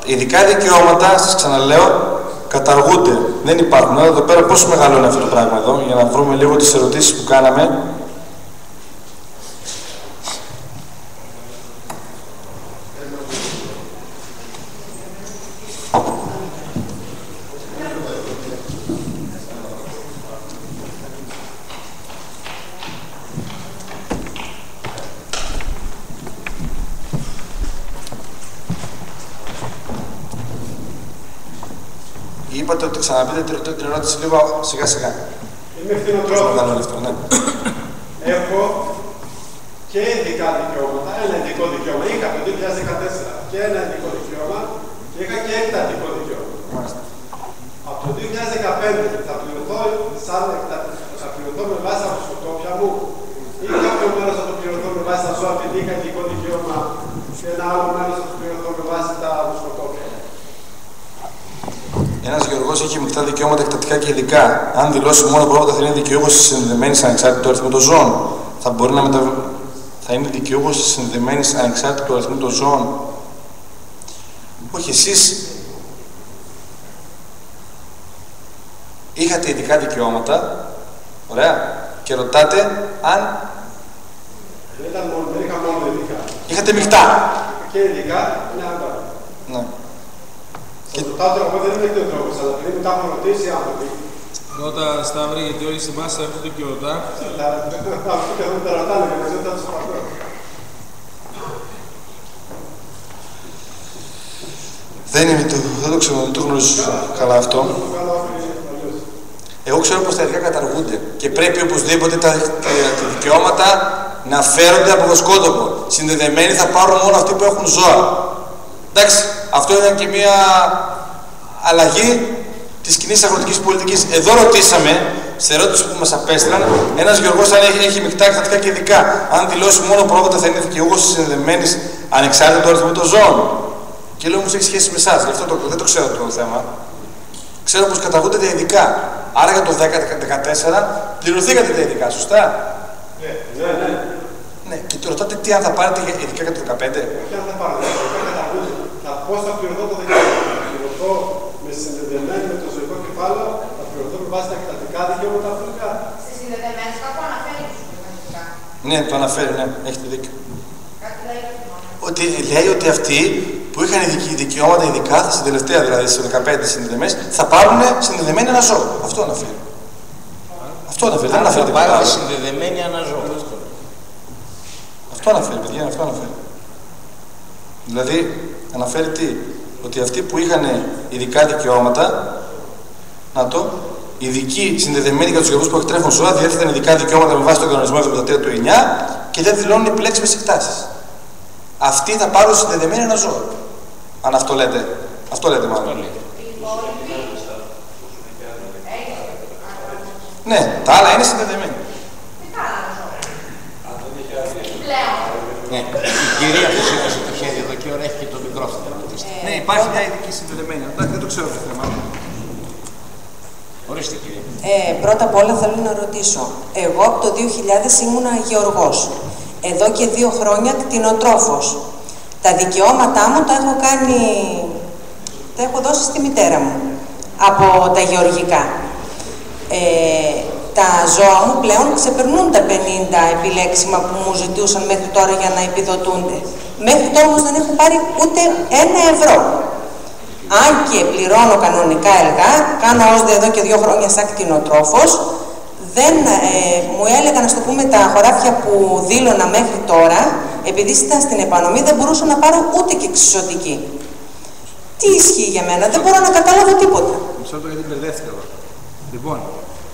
Ειδικά δικαιώματα, σας ξαναλέω, καταργούνται. Δεν υπάρχουν. Εδώ πέρα πόσο μεγάλο είναι αυτό το πράγμα εδώ, για να βρούμε λίγο τις ερωτήσεις που κάναμε. Είπατε ότι ξαναπείτε την ερώτηση λίγο σιγά σιγά. Είμαι ευθυνοτρόφος. Ναι. Έχω και ειδικά δικαιώματα, ένα ειδικό δικαίωμα. Είχα το 2014 και ένα ειδικό δικαίωμα και είχα και εκτατικό δικαίωμα. Από το 2015 θα πληρωθώ με βάση τα σκοτόπια μου ή κάποιο μέρος θα το πληρωθώ με βάση τα ζώα επειδή είχα ειδικό δικαίωμα και ένα άλλο μέρος θα το πληρωθώ με βάση τα σκοτόπια. Ένας γεωργός έχει μεικτά δικαιώματα εκτατικά και ειδικά. Αν δηλώσει μόνο πρόβατα θα είναι δικαιούχος της συνδεδεμένης ανεξάρτητου αριθμού των ζώων. Θα μπορεί να θα είναι δικαιούχος της συνδεδεμένης ανεξάρτητου αριθμού των ζώων. Όχι, εσείς είχατε ειδικά δικαιώματα, ωραία, και ρωτάτε αν... Δεν είχα μόνο ειδικά. Είχατε μεικτά. Και ειδικά, ναι, άρα. Ναι. Και το τάτο, εγώ δεν είμαι και ο τρόπος, αλλά επειδή μετά έχω ρωτήσει οι άνθρωποι. Ρώτα, Σταύρη, γιατί όλοι στη μάση θα έρχονται και ρωτά. Αυτοί και δεν τα ρωτάνε, και μαζί θα τους πατώ. Δεν το ξέρω, δεν το γνωρίζω καλά αυτό. Εγώ ξέρω πως τα ειδικά καταργούνται και πρέπει οπωσδήποτε τα δικαιώματα να φέρονται από το σκότοπο. Συνδεδεμένοι θα πάρουν μόνο αυτοί που έχουν ζώα. Εντάξει, αυτό ήταν και μια αλλαγή της κοινής αγροτικής πολιτικής. Εδώ ρωτήσαμε, σε ερώτηση που μας απέστειλαν, ένας γεωργός αν έχει μεικτά εκτατικά και ειδικά, αν δηλώσει μόνο πρόβατα θα είναι δικαιούχος της συνδεδεμένης ανεξάρτητου αριθμού των ζώων. Και λέω όμως έχει σχέση με εσάς, γι' αυτό δεν το ξέρω το θέμα. Ξέρω πως καταργούνται τα ειδικά. Άρα για το 10-14 πληρωθήκατε τα ειδικά, σωστά? Ναι, και το ρωτάτε τι αν θα πάρετε ειδικά για το 15. Όχι αν θα πάρετε, πώς θα πληρωθώ το 15. Θα πληρωθώ με συνδεδεμένη με το ζωικό κεφάλαιο, θα πληρωθώ με βάση τα εκτατικά δικαιώματα αυτικά. Στις συνδεδεμένες κάπου αναφέρει τους εκτατικά. Ναι, το αναφέρει, ναι, έχετε δίκιο. Ότι λέει ότι αυτοί που είχαν δικαιώματα ειδικά, στην τελευταία δηλαδή στις 15 συνδεδεμένες, θα πάρουν συνδεδεμένοι ένα ζώο. Αυτό αναφέρει. Αυτό αναφέρει, δεν αναφέρει τίποτα άλλο. Συνδεδεμένοι ένα ζώο. Αυτό αναφέρει, παιδιά, αυτό αναφέρει. Δηλαδή, αναφέρει τι, ότι αυτοί που είχαν ειδικά δικαιώματα, να το, ειδικοί συνδεδεμένοι για τους γεωργούς που εκτρέφουν ζώα, διέθεταν ειδικά δικαιώματα με βάση τον κανονισμό 73 του 9 και δεν δηλώνουν επιλέξιμες εκτάσεις. Αυτοί θα πάρουν συνδεδεμένοι ένα ζώο. Αν αυτό λέτε. Αυτό λέτε μάλλον. Ναι, τα άλλα είναι συνδεδεμένοι. Ναι, η κυρία που σήκωσε το χέρι εδώ και ώρα έχει και το μικρόφωνο. Ναι, υπάρχει μια ειδική συνδεδεμένη. Δεν το ξέρω το θέμα. Ορίστε, κυρία. Πρώτα απ' όλα θέλω να ρωτήσω. Εγώ από το 2000 ήμουνα γεωργός. Εδώ και 2 χρόνια κτηνοτρόφος. Τα δικαιώματά μου τα έχω δώσει στη μητέρα μου από τα γεωργικά. Τα ζώα μου πλέον ξεπερνούν τα 50 επιλέξιμα που μου ζητούσαν μέχρι τώρα για να επιδοτούνται. Μέχρι τώρα όμως δεν έχω πάρει ούτε 1 ευρώ. Αν και πληρώνω κανονικά ΕΛΓΑ, κάνω ΩΣΔΕ εδώ και 2 χρόνια σαν κτηνοτρόφος, δεν μου έλεγαν, να το πούμε, τα χωράφια που δήλωνα μέχρι τώρα, επειδή ήταν στην επανομή, δεν μπορούσα να πάρω ούτε και εξισωτική. Τι ισχύει για μένα, δεν μπορώ να καταλάβω τίποτα. Μισό λεπτό γιατί μπερδεύτηκα εδώ. Λοιπόν,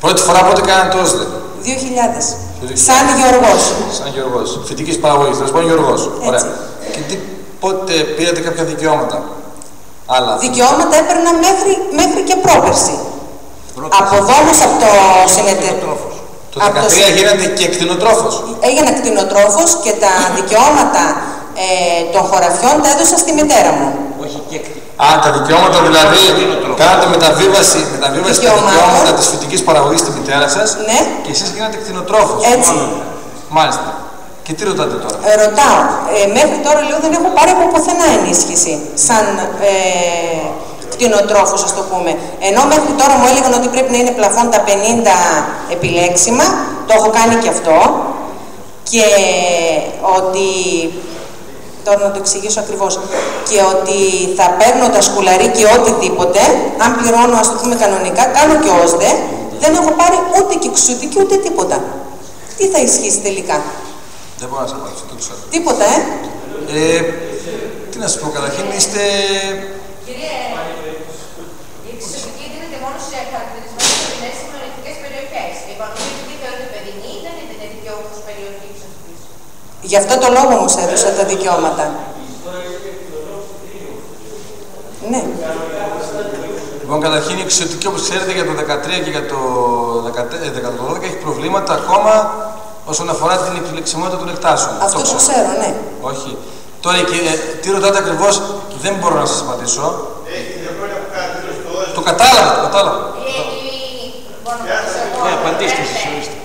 πρώτη φορά πότε κάνατε το ΩΣΔΕ? 2000. Σαν γεωργός. Σαν γεωργός. Φυτικής παραγωγής, θα σου πω γεωργός. Ωραία. Και πότε πήρατε κάποια δικαιώματα? Άλλα. Δικαιώματα έπαιρνα μέχρι και πρόπερση. Από εδώ όμως από το συνεταιρισμό. Το 2013 γίνατε και κτηνοτρόφος. Έγινα κτηνοτρόφος και τα δικαιώματα των χωραφιών τα έδωσα στη μητέρα μου. Όχι και τα δικαιώματα δηλαδή, κάνατε μεταβίβαση τα δικαιώματα της φυτικής παραγωγής στη μητέρα σας, ναι. Και εσείς γίνατε κτηνοτρόφος. Έτσι. Μάλιστα. Και τι ρωτάτε τώρα? Ρωτάω. Μέχρι τώρα λέω δεν έχω πάρει από πουθενά ενίσχυση. Σαν κτηνοτρόφος, ας το πούμε. Ενώ μέχρι τώρα μου έλεγαν ότι πρέπει να είναι πλαφόν τα 50 επιλέξιμα. Το έχω κάνει και αυτό. Και ότι... Τώρα να το εξηγήσω ακριβώς. Και ότι θα παίρνω τα σκουλαρί και οτιδήποτε, αν πληρώνω, ας το πούμε, κανονικά, κάνω και ΩΣΔΕ, δεν έχω πάρει ούτε και εξωτική ούτε τίποτα. Τι θα ισχύσει τελικά? Δεν μπορώ να σας απαντήσω, το ξέρω. Τίποτα, Τι να σας πω, καταρχήν είστε... Κύριε, η εξωτική δίνεται μόνο σε χαρακτηρισμένες ορεινές συμμετοχικές περιοχές. Η επανομή θεωρείται παιδινή, δεν είναι δικαιούχος περιοχής. Γι' αυτό το λόγο μου έδωσα τα δικαιώματα. Ναι. Λοιπόν, καταρχήν η εξωτική, όπως ξέρετε, για το 2013 και για το 2012 έχει προβλήματα ακόμα όσον αφορά την επιλεξιμότητα των εκτάσεων. Αυτό το ξέρω, ναι. Όχι. Τώρα, τι ρωτάτε ακριβώς, δεν μπορώ να σας απαντήσω. Έχει 2 χρόνια που κάνει το κατάλαβα, το κατάλαβα. Ναι, απαντήστε εσείς, ορίστε.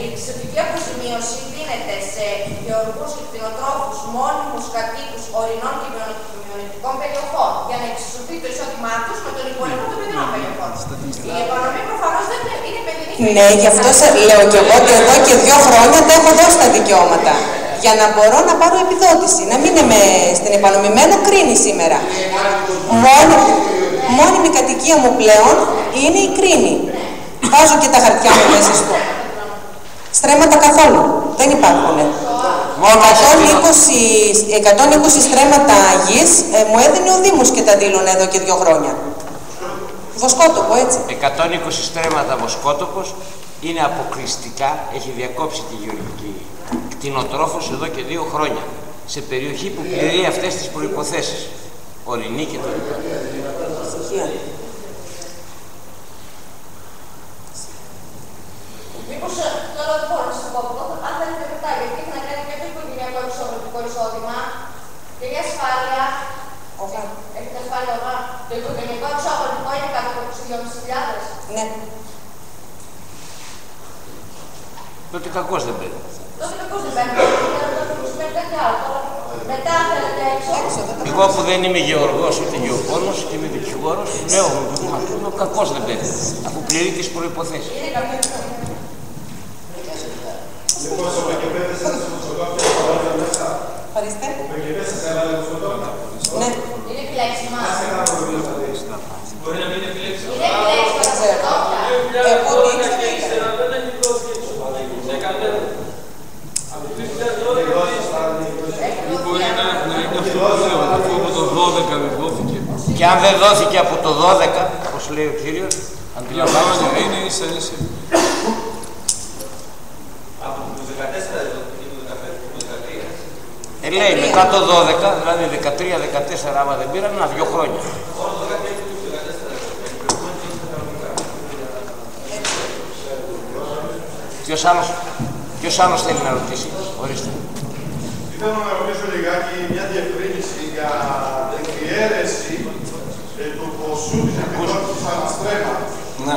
Η εξωτική αποζημίωση δίνεται σε γεωργούς και κτηνοτρόφους μόνιμους κατοίκους ορεινών και μειονεκτικών περιοχών για να εξισωθεί το εισόδημά τους με τον υπόλοιπο των παιδινών περιοχών. Η οικονομία προφανώς δεν είναι παιδινή. Ναι, γι' αυτό λέω και εγώ ότι εδώ και 2 χρόνια τα έχω δώσει τα δικαιώματα. Για να μπορώ να πάρω επιδότηση, να μην είμαι στην επανομημένο Κρίνη σήμερα. Μόνιμη κατοικία μου πλέον είναι η Κρίνη. Βάζω και τα χαρτιά μου μέσα στο. Στρέμματα καθόλου. Δεν υπάρχουν. 120 στρέμματα γης μου έδινε ο Δήμος και τα δήλωνε εδώ και 2 χρόνια. Βοσκότοπο, έτσι. 120 στρέμματα βοσκότοπος είναι αποκλειστικά, έχει διακόψει τη γεωργική κτηνοτρόφος εδώ και 2 χρόνια. Σε περιοχή που πληρεί αυτές τις προϋποθέσεις. Ορεινή και το λοιπά. Μήπως τώρα δεν μπορώ να σας πω αυτό, αν θέλετε μετά, γιατί έχει να κάνει και το οικογενειακό εξωτερικό εισόδημα και η ασφάλεια. Έχετε ασφάλεια ΟΒΑ. Το οικογενειακό εξωτερικό είναι κάτω από τους 2.500. Ναι. Τότε κακώς δεν παίρνει. Τότε κακώς δεν παίρνει. Μετά θέλετε έξω. Εγώ που δεν είμαι γεωργός ούτε γεωπόνος και είμαι δικηγόρος, λέω κακώς δεν παίρνει, αφού πληρεί τις προϋποθέσεις. Λοιπόν, ο ΠΚΠ σας μέσα. Ορίστε. Ο ΠΚΠ σας έβαλε το φωτόνα. Ναι. Είναι επιλέξιμα. Μπορεί να μην είναι επιλέξιμα. Είναι επιλέξιμα. Εγώ τι ήξερα. Δεν έχει δώσει σε κανένα. Από το 2012 μπορεί να είναι αυτό που λέω, αφού από το 12 δεν δόθηκε. Και αν δεν δόθηκε από το 12, όπως λέει ο κύριος, αντιλαμβάνομαι, είναι ίσα ίσα. Από το 14 δεν δόθηκε, το 15, το 13. Λέει μετά το 12, δηλαδή 13-14, άμα δεν πήραν, 2 χρόνια. Ποιος άλλος θέλει να ρωτήσει, ορίστε. Ήθελα να ρωτήσω λιγάκι μια διευκρίνηση για την διαίρεση του ποσού της επιδότησης αναστρέμματος. Ναι.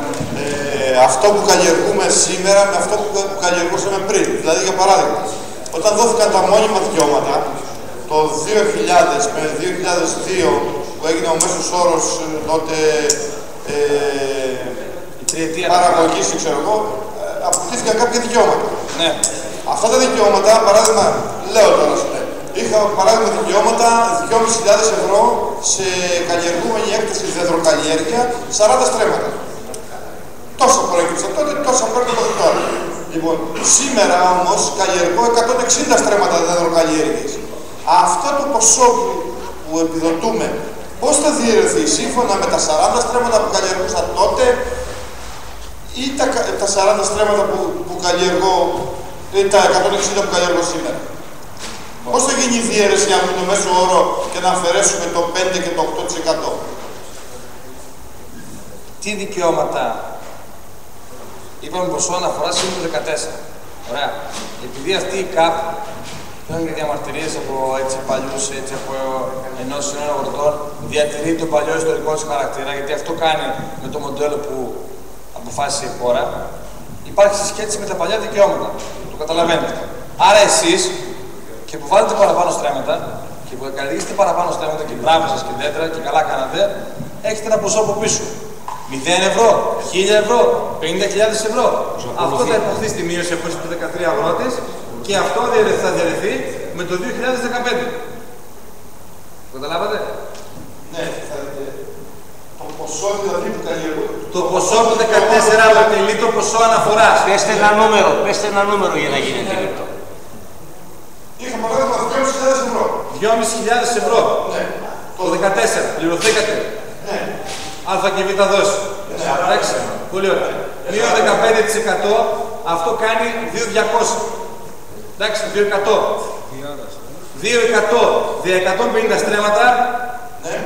Αυτό που καλλιεργούμε σήμερα με αυτό που καλλιεργούσαμε πριν. Δηλαδή, για παράδειγμα, όταν δόθηκαν τα μόνιμα δικαιώματα, το 2000 με 2002, που έγινε ο μέσος όρος τότε παραγωγής, ξέρω εγώ, αποκτήθηκαν κάποια δικαιώματα. Ναι. Αυτά τα δικαιώματα, παράδειγμα, λέω τώρα σου λέει, είχα παράδειγμα δικαιώματα 2.500 ευρώ σε καλλιεργούμενη έκταση δεδροκαλλιέργεια, 40 στρέμματα. Τόσα προέκυψαν τότε, τόσα παίρνω τώρα. Λοιπόν, σήμερα όμως καλλιεργώ 160 στρέμματα δεδροκαλλιέργειας. Αυτό το ποσό που επιδοτούμε, πώς θα διαιρεθεί σύμφωνα με τα 40 στρέμματα που καλλιεργούσα τότε ή τα 40 στρέμματα που καλλιεργώ, ή τα 160 που καλλιεργώ σήμερα. Πώς θα γίνει η διαίρεση από το μέσο όρο και να αφαιρέσουμε το 5 και το 8%. Τι δικαιώματα είπαμε ποσό αναφορά είναι το 14. Ωραία. Επειδή αυτή η ΚΑΠ ήταν και διαμαρτυρίες από έτσι παλιούς, έτσι από ενώσεις νέων αγροτών, διατηρεί το παλιό ιστορικό της χαρακτήρα, γιατί αυτό κάνει με το μοντέλο που αποφάσισε η χώρα, υπάρχει συσχέτιση με τα παλιά δικαιώματα. Το καταλαβαίνετε. Άρα εσείς και που βάλετε παραπάνω στρέμματα και που καλλιεργήσετε παραπάνω στρέμματα και μπράβο σας και δέντρα και καλά κάνατε, έχετε ένα ποσό από πίσω. 0 ευρώ, 1000 ευρώ, 50.000 ευρώ. Αυτό θα υποθεί στη μείωση από του 13 αγρότες και αυτό θα διαιρεθεί με το 2015. Καταλάβατε? Ναι, το ποσό δηλαδή που καλλιεργούν. Το ποσό του 14 αποτελεί το ποσό αναφοράς. Πέστε ένα νούμερο για να γίνει αντιληπτό. Είχα παράδειγμα 2.500 ευρώ. 2.500 ευρώ. Ναι. Το 14. Πληρωθήκατε. Ναι. Α και Β δόση. Εντάξει. Πολύ ωραία. Μείον 15%, αυτό κάνει 2.200. Εντάξει, 2.100. 2.100, 150 στρέμματα. Ναι.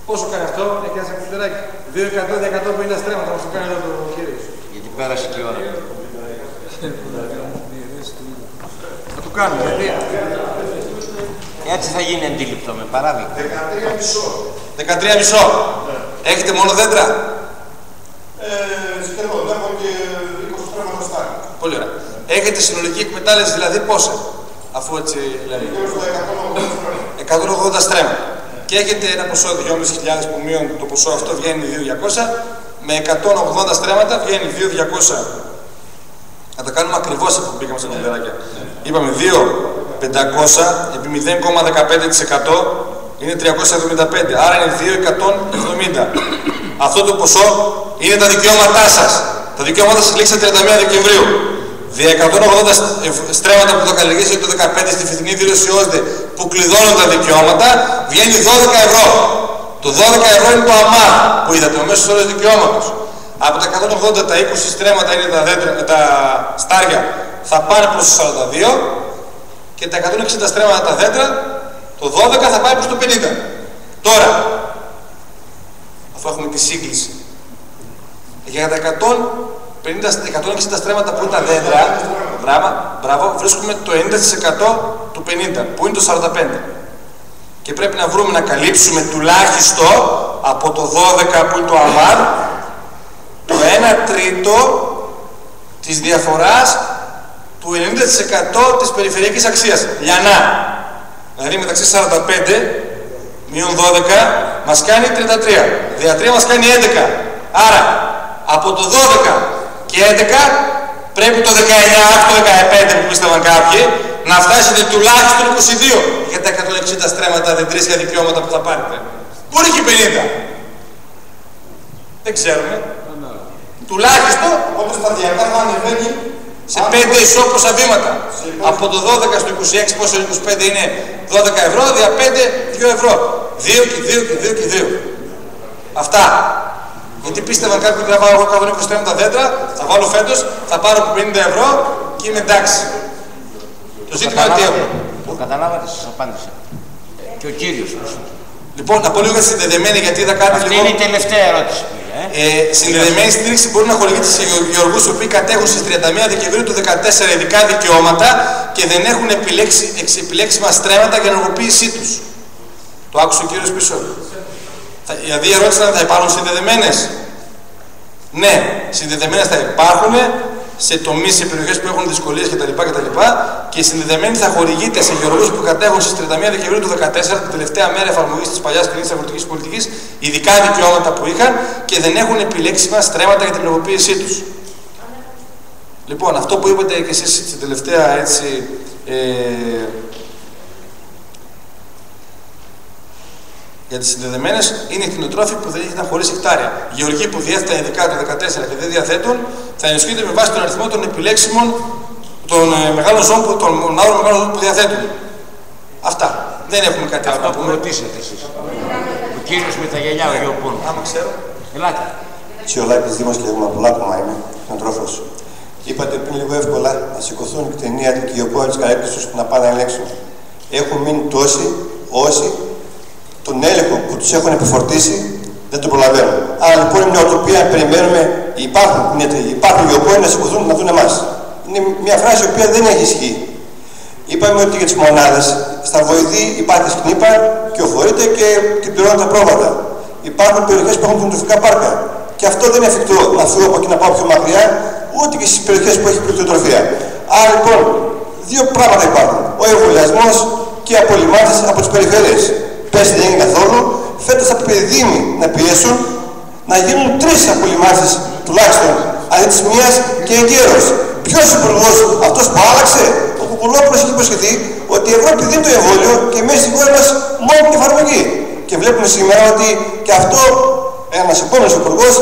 Πόσο κάνει αυτό, έχει ένα σακουλτεράκι. 2.100, 150 στρέμματα, μας το κάνει εδώ το κύριος. Γιατί πέρασε και η ώρα. Θα το κάνουμε, γιατί. Έτσι θα γίνει αντίληπτο με παράδειγμα. 13,5. Έχετε μόνο δέντρα. Σχεδόν, έχω και 20 στρέμματα στάρι. Πολύ ωραία. Έχετε συνολική εκμετάλλευση δηλαδή πόσα, αφού έτσι λέμε. 180 στρέμματα. Και έχετε ένα ποσό 2.500 που μείον το ποσό αυτό βγαίνει 2.200. Με 180 στρέμματα βγαίνει 2.200. Να τα κάνουμε ακριβώς αφού μπήκαμε στα κοντέρακια. Είπαμε 2.500 επί 0,15% είναι 375. Άρα είναι 2.170. Αυτό το ποσό είναι τα δικαιώματά σας. Τα δικαιώματα σας λήξαν 31 Δεκεμβρίου. 180 στρέμματα που θα καλλιεργήσετε το 2015 στη φετινή δήλωση ΩΣΔΕ που κλειδώνουν τα δικαιώματα βγαίνει 12 ευρώ. Το 12 ευρώ είναι το ΑΜΑ που είδατε, ο μέσος όρος δικαιώματος. Από τα 180 τα 20 στρέμματα είναι τα στάρια θα πάνε προς το 42 και τα 160 στρέμματα τα δέντρα το 12 θα πάει προς το 50. Τώρα, αφού έχουμε τη σύγκληση, για τα 160 στρέμματα που είναι τα δέντρα, μπράβο, βρίσκουμε το 90% του 50, που είναι το 45. Και πρέπει να βρούμε να καλύψουμε τουλάχιστον από το 12 που είναι το ΑΜΑΡ, το 1 τρίτο της διαφοράς του 90% της περιφερειακής αξίας. Λιανά. Δηλαδή μεταξύ 45 μείον 12 μας κάνει 33. Δια 3 μας κάνει 11. Άρα από το 12 και 11 πρέπει το 19, το 15 που πίστευαν κάποιοι, να φτάσετε τουλάχιστον 22 για τα 160 στρέμματα δεντρίσια δικαιώματα που θα πάρετε. Μπορεί και 50. Δεν ξέρουμε. Τουλάχιστον Οπότε σταδιακά θα ανεβαίνει σε 5 ισόπωσα βήματα. Από το 12 στο 26, πόσο είναι 25 είναι 12 ευρώ, δια 5, 2 ευρώ. 2 και 2 και 2 και 2. Αυτά. Γιατί πίστευαν κάποιοι ότι θα βάλω εγώ 120 στρέμματα δέντρα, θα βάλω φέτος, θα πάρω 50 ευρώ και είμαι εντάξει. Το ζήτημα είναι τι έχω. Το καταλάβατε, σας απάντησα. Και ο κύριος. Λοιπόν, να πω λίγο για συνδεδεμένη, γιατί είδα κάτι αυτή λίγο. είναι η τελευταία ερώτηση. Συνδεδεμένη στήριξη μπορεί να χορηγείται σε γεωργούς οι οποίοι κατέχουν στις 31 Δεκεμβρίου του 2014 ειδικά δικαιώματα και δεν έχουν επιλέξιμα στρέμματα για ενεργοποίησή τους. Το άκουσε ο κύριος πίσω. Δηλαδή η ερώτηση είναι αν θα υπάρχουν συνδεδεμένες. Ναι, συνδεδεμένες θα υπάρχουν σε τομείς, σε περιοχές που έχουν δυσκολίες κτλ. Και συνδεδεμένη θα χορηγείται σε γεωργούς που κατέχουν στις 31 Δεκεμβρίου του 2014, την τελευταία μέρα εφαρμογής της παλιάς κοινής αγροτικής πολιτικής, ειδικά δικαιώματα που είχαν και δεν έχουν επιλέξιμα στρέμματα για την ενεργοποίησή τους. Λοιπόν, αυτό που είπατε και εσείς στην τελευταία έτσι. Για τις συνδεδεμένες είναι οι κτηνοτρόφοι που δεν ήταν χωρίς εκτάρια. Γεωργοί που διέθεταν ειδικά το 2014 και δεν διαθέτουν θα ενισχύονται με βάση τον αριθμό των επιλέξιμων των μεγάλων ζώων που διαθέτουν. Αυτά. Δεν έχουμε κάτι άλλο να πούμε. Ρωτήσατε εσείς. Ο κύριος με τα γυαλιά, ο Γεωπών. Άμα ξέρω. Ελάτε. Τσιολάκης Δήμος και Μαπουλάκωμα είμαι, κτηνοτρόφος. Είπατε πριν λίγο εύκολα να σηκωθούν οι κτηνίατροι και οι οπόροι της καρέκλης τους να πάνε να ελέγξουν. Έχουν μείνει τόσοι όσοι τον έλεγχο που τους έχουν επιφορτήσει δεν τον προλαβαίνουν. Άρα λοιπόν είναι μια οτοπία, περιμένουμε, υπάρχουν οι οπόροι να σηκωθούν να δουν εμάς. Είναι μια φράση η οποία δεν έχει ισχύ. Είπαμε ότι για τις μονάδες στα Βοηδή υπάρχει σκνήπα και οφορείται και πληρώνουν τα πρόβατα. Υπάρχουν περιοχές που έχουν κτηνοτροφικά πάρκα. Και αυτό δεν είναι εφικτό να φύγω από εκεί να πάω πιο μακριά, ούτε και στις περιοχές που έχει κτηνοτροφία. Άρα λοιπόν, δύο πράγματα υπάρχουν. Ο εμβολιασμός και οι απολυμάνσεις από τις περιφέρειες. Πέρσι δεν έγινε καθόλου. Φέτος θα πρέπει οι Δήμοι να πιέσουν να γίνουν 3 απολυμάνσεις τουλάχιστον αντί της μίας και εγκαίρως. Ποιος υπουργός, αυτός που άλλαξε, ο Κουκουλόπουλος έχει υποσχεθεί ότι η Ευρώπη δίνει το εμβόλιο και μέσα στη χώρα μας μόνο την εφαρμογή. Και βλέπουμε σήμερα ότι και αυτό ένας επόμενος υπουργός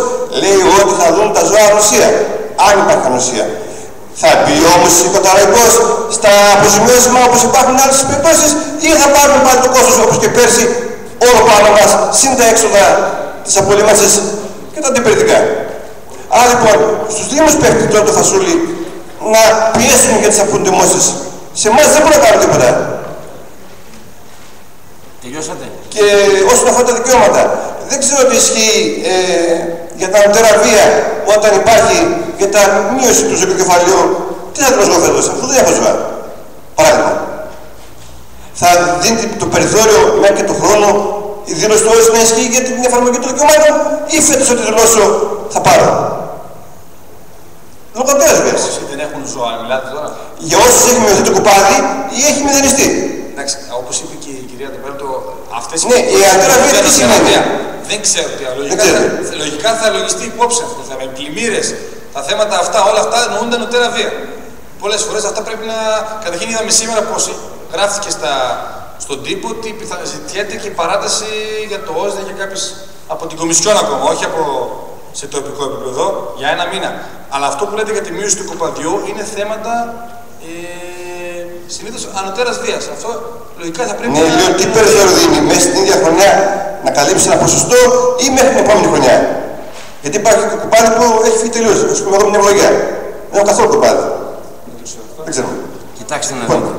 λέει ότι θα δουν τα ζώα ανοσία. Αν υπάρχει ανοσία. Θα μπει όμως ο καταραϊκός στα αποζημιώσιμα όπως υπάρχουν άλλες περιπτώσεις ή θα πάρουν πάλι το κόστος όπως και πέρσι όλο πάνω μας συν τα έξοδα της απολύμανσης και τα αντιπεριτικά. Άρα λοιπόν στους Δήμους πέφτει τώρα το φασούλι να πιέσουν για τις αποδημώσεις. Σε εμάς δεν μπορούν να κάνουν τίποτα. Τελειώσατε. Και όσον αφορά τα δικαιώματα, δεν ξέρω τι ισχύει για τα ανωτέρα βία όταν υπάρχει για τα μείωση του ζωοκεφαλαίου. Τι θα δημοσιογραφεί φέτος, αφού δεν έχω ζώα. Παράδειγμα. Θα δίνει το περιθώριο μέχρι και του χρόνου η δήλωση του όρου να ισχύει για την εφαρμογή των δικαιωμάτων ή φέτος ότι δηλώσω θα πάρω. Λογοτέρας βίας. Δεν έχουν ζώα, μιλάτε τώρα. Για όσους έχει μειωθεί το κουπάδι ή έχει μηδενιστεί. Εντάξει, όπως είπε και η κυρία Τεπέρτο, αυτές ναι, η ανωτέρα βία τι σημαίνει. Δεν ξέρω τι άλλο. Λογικά θα λογιστεί υπόψη αυτό το θέμα. Οι πλημμύρες, τα θέματα αυτά, όλα αυτά εννοούνται ανωτέρα βία. Πολλές φορές αυτά πρέπει να. Καταρχήν είδαμε σήμερα πως γράφτηκε στον τύπο ότι ζητιέται και η παράταση για το ΩΣΔΕ για κάποιες από την Κομισιόν ακόμα, όχι σε τοπικό επίπεδο, για 1 μήνα. Αλλά αυτό που λέτε για τη μείωση του κοπαδιού είναι θέματα συνήθως ανωτέρας βίας. Αυτό λογικά θα πρέπει να. Ναι, λέω τι περιθώριο δίνει μέσα στην ίδια χρονιά να καλύψει ένα ποσοστό ή μέχρι την επόμενη χρονιά. Γιατί υπάρχει και κουπάδι που έχει φύγει τελείως. Α πούμε, εγώ μια ευλογία. Δεν έχω καθόλου κουπάδι. Δεν ξέρω. Κοιτάξτε να δείτε.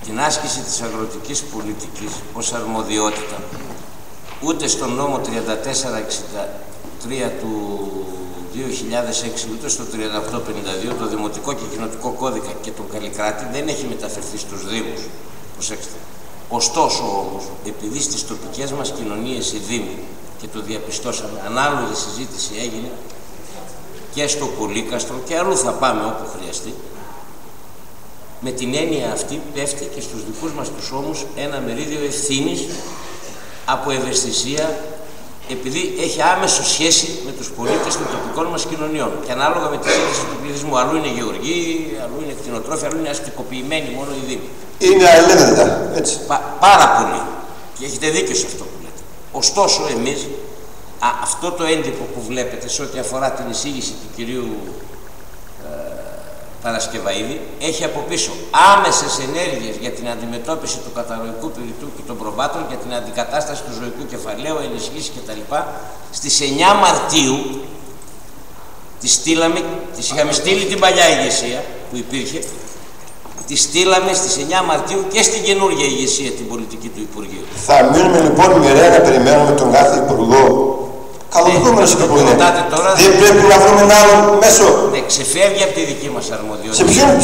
Την άσκηση της αγροτικής πολιτικής ως αρμοδιότητα ούτε στον νόμο 3463 του 2006 ούτε στο 3852 το Δημοτικό και Κοινοτικό Κώδικα και τον Καλλικράτη δεν έχει μεταφερθεί στους Δήμους. Προσέξτε. Ωστόσο όμως, επειδή στις τοπικές μας κοινωνίες οι Δήμοι, και το διαπιστώσαμε, ανάλογη συζήτηση έγινε και στο Πολύκαστρο και αλλού θα πάμε όπου χρειαστεί, με την έννοια αυτή πέφτει και στους δικούς μας τους ώμους ένα μερίδιο ευθύνης από ευαισθησία, επειδή έχει άμεσο σχέση με τους πολίτες των τοπικών μας κοινωνιών και ανάλογα με τη σύνθεση του πληθυσμού. Αλλού είναι γεωργοί, αλλού είναι κτηνοτρόφοι, αλλού είναι αστικοποιημένοι μόνο οι Δήμοι. Είναι αλληλένδετα, έτσι. Πάρα πολύ. Και έχετε δίκιο σε αυτό που λέτε. Ωστόσο, εμείς, αυτό το έντυπο που βλέπετε σε ό,τι αφορά την εισήγηση του κυρίου Παρασκευαίδη, έχει από πίσω άμεσες ενέργειες για την αντιμετώπιση του καταρροϊκού πυρητού και των προβάτων, για την αντικατάσταση του ζωικού κεφαλαίου, ενισχύσεις κτλ. Στις 9 Μαρτίου τις είχαμε στείλει την παλιά ηγεσία που υπήρχε, τις στείλαμε στις 9 Μαρτίου και στην καινούργια ηγεσία την πολιτική του Υπουργείου. Θα μείνουμε λοιπόν μοιραία να περιμένουμε τον κάθε Υπουργό. Καλοδεχόμενος και που είναι. Δεν πρέπει να βρούμε ένα άλλο μέσο. Ναι, ξεφεύγει από τη δική μας αρμοδιότητα.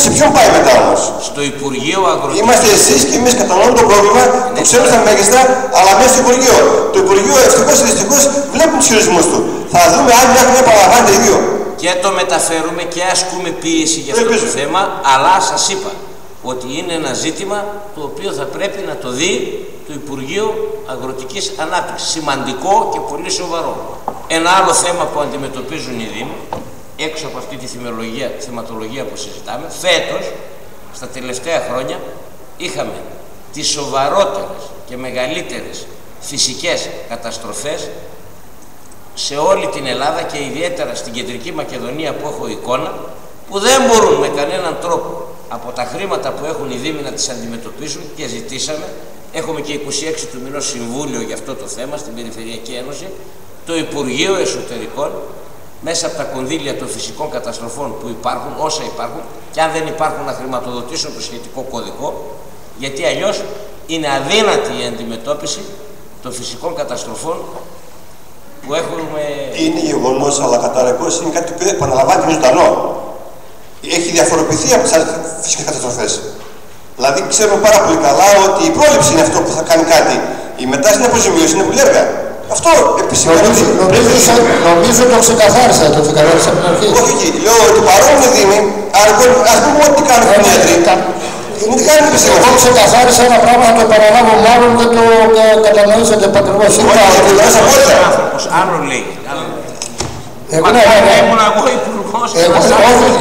Σε ποιον πάει μετά όμως? Στο Υπουργείο Αγροτικής. Είμαστε εσείς και εμείς κατανοούμε το πρόβλημα, το ξέρουμε στα μέγιστα, αλλά μέσα στο Υπουργείο. Το Υπουργείο ευτυχώς ή δυστυχώς βλέπουν τους χειρισμούς του. Θα δούμε αν μια χρονιά παραλαμβάνεται ίδιο. Και το μεταφέρουμε και ασκούμε πίεση για αυτό το θέμα, αλλά σας είπα ότι είναι ένα ζήτημα το οποίο θα πρέπει να το δει το Υπουργείο Αγροτικής Ανάπτυξης. Σημαντικό και πολύ σοβαρό. Ένα άλλο θέμα που αντιμετωπίζουν οι Δήμοι, έξω από αυτή τη θεματολογία που συζητάμε, φέτος, στα τελευταία χρόνια, είχαμε τις σοβαρότερες και μεγαλύτερες φυσικές καταστροφές σε όλη την Ελλάδα και ιδιαίτερα στην Κεντρική Μακεδονία που έχω εικόνα, που δεν μπορούν με κανέναν τρόπο από τα χρήματα που έχουν οι Δήμοι να τις αντιμετωπίσουν και ζητήσαμε. Έχουμε και 26 του μηνός συμβούλιο για αυτό το θέμα στην Περιφερειακή Ένωση. Το Υπουργείο Εσωτερικών, μέσα από τα κονδύλια των φυσικών καταστροφών που υπάρχουν, όσα υπάρχουν, και αν δεν υπάρχουν να χρηματοδοτήσουν το σχετικό κωδικό, γιατί αλλιώς είναι αδύνατη η αντιμετώπιση των φυσικών καταστροφών που έχουμε. Είναι γεγονός, αλλά καταρρεκώς είναι κάτι που επαναλαμβάνει την ζωντανό. Έχει διαφοροποιηθεί από τις άλλες φυσικές καταστροφές. Δηλαδή, ξέρουμε πάρα πολύ καλά ότι η πρόληψη είναι αυτό που θα κάνει κάτι. Η μετά στην αποζημίωση είναι πολύ έργα. Αυτό επισημαίνει. Νομίζω το ξεκαθάρισα, το ξεκαθάρισα από την αρχή. Όχι, λέω ότι παρόλο που δίνει, ας πούμε ό,τι κάνουν οι κτηνίατροι. Δεν κάνει επισημαίνει. Εγώ ξεκαθάρισα ένα πράγμα, να το παραλάβω, μάλλον δεν το κατανοήσατε ακριβώς. Άλλο λέει. Εγώ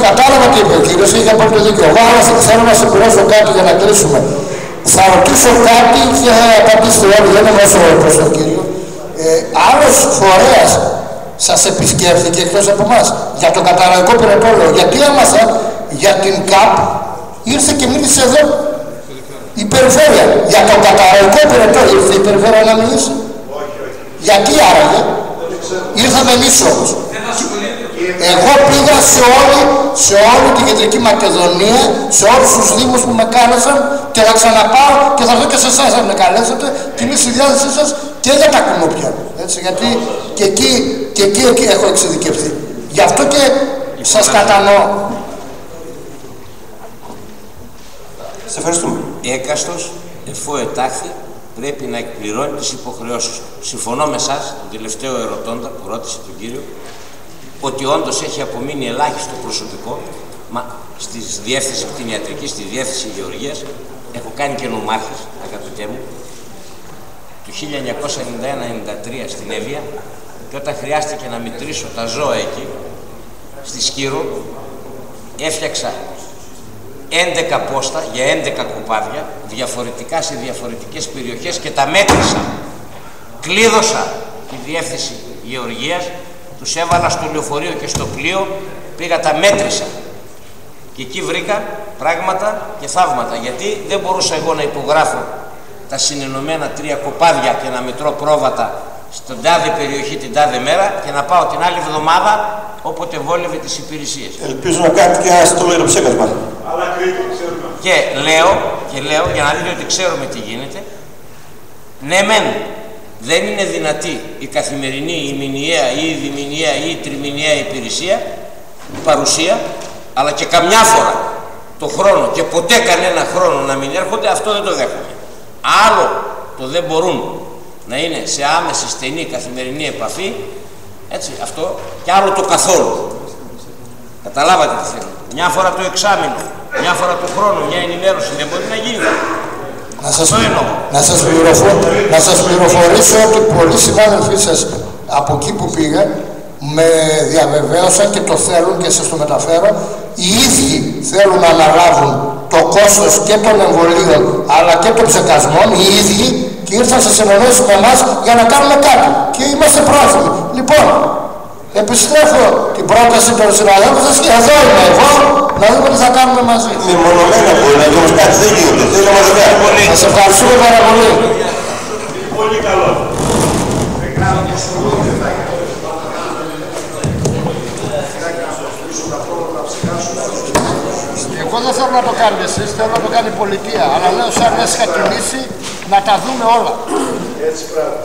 κατάλαβα τι είπε ο κύριος, είχε απόλυτο δίκιο. Εγώ θέλω να συμπληρώσω κάτι για να κλείσουμε. Θα ρωτήσω κάτι και θα απαντήσετε όλοι, δεν είμαι όσο προς τον κύριο. Άλλος φορέας σας επισκέφθηκε εκτός από εμάς για το καταρροϊκό πυρετόλαιο? Γιατί έμαθα για την ΚΑΠ, ήρθε και μίλησε εδώ η περιφέρεια. Για το καταρροϊκό πυρετόλαιο ήρθε η περιφέρεια να μιλήσει? Γιατί άραγε? Ήρθαμε εμείς όμως. Εγώ πήγα σε όλη την Κεντρική Μακεδονία, σε όλους τους δήμους που με κάλεσαν και θα ξαναπάω και θα έρθω και σε εσάς αν με καλέσετε και είμαι στη διάθεσή σας και για τα κουνούπια. Έτσι, γιατί και εκεί έχω εξειδικευθεί. Γι' αυτό και σας κατανοώ. Σε ευχαριστούμε. Έκαστος, εφού ετάχθη, πρέπει να εκπληρώνει τις υποχρεώσεις του. Συμφωνώ με εσάς, τον τελευταίο ερωτώντα που ρώτησε τον κύριο, ότι όντως έχει απομείνει ελάχιστο προσωπικό, μα στη διεύθυνση κτηνιατρικής, στη διεύθυνση γεωργίας, έχω κάνει και νομάρχης, αγαπητέ μου, του 1991-93 στην Εύβοια, και όταν χρειάστηκε να μετρήσω τα ζώα εκεί, στη Σκύρο, έφτιαξα 11 πόστα για 11 κοπάδια, διαφορετικά σε διαφορετικές περιοχές και τα μέτρησα. Κλείδωσα τη διεύθυνση γεωργίας, τους έβαλα στο λεωφορείο και στο πλοίο, πήγα τα μέτρησα. Και εκεί βρήκα πράγματα και θαύματα, γιατί δεν μπορούσα εγώ να υπογράφω τα συνενωμένα 3 κοπάδια και να μετρώ πρόβατα στον τάδε περιοχή την τάδε μέρα και να πάω την άλλη εβδομάδα όποτε βόλευε τις υπηρεσίες. Ελπίζω να κάνετε και ένα στολέρο ψέκασμα. Αλλά κρίτο, ξέρουμε. Και λέω, για να δείτε ότι ξέρουμε τι γίνεται, ναι μεν, δεν είναι δυνατή η καθημερινή, η μηνιαία ή η διμηνιαία ή η τριμηνιαία υπηρεσία, παρουσία, αλλά και καμιά φορά το χρόνο και ποτέ κανένα χρόνο να μην έρχονται, αυτό δεν το δέχομαι. Άλλο το δεν μπορούν να είναι σε άμεση, στενή, καθημερινή επαφή, έτσι, αυτό, και άλλο το καθόλου. Καταλάβατε τι θέλω. Μια φορά το εξάμηνο, μια φορά το χρόνο, μια ενημέρωση, δεν μπορεί να γίνει. Να σας πληροφορήσω ότι πολλοί συνάδελφοί σας από εκεί που πήγα με διαβεβαίωσαν και το θέλουν και σας το μεταφέρω. Οι ίδιοι θέλουν να αναλάβουν το κόστος και των εμβολίων αλλά και των ψεκασμών, οι ίδιοι, και ήρθαν σε συνεννόηση με εμάς για να κάνουμε κάτι. Και είμαστε πρόθυμοι. Λοιπόν, επιστρέφω την πρόταση των συναδέλφων σας και εδώ είμαι εγώ να δούμε τι θα κάνουμε μαζί. Μεμονωμένα μπορεί να γίνει, κάτι δεν γίνεται. Θέλω να δούμε. Σας ευχαριστούμε πάρα πολύ. Πολύ καλό. Εγώ δεν θέλω να το κάνετε εσείς, θέλω να το κάνει η πολιτεία. Αλλά λέω σαν έσχα τη λύση να τα δούμε όλα. Έτσι πράγμα.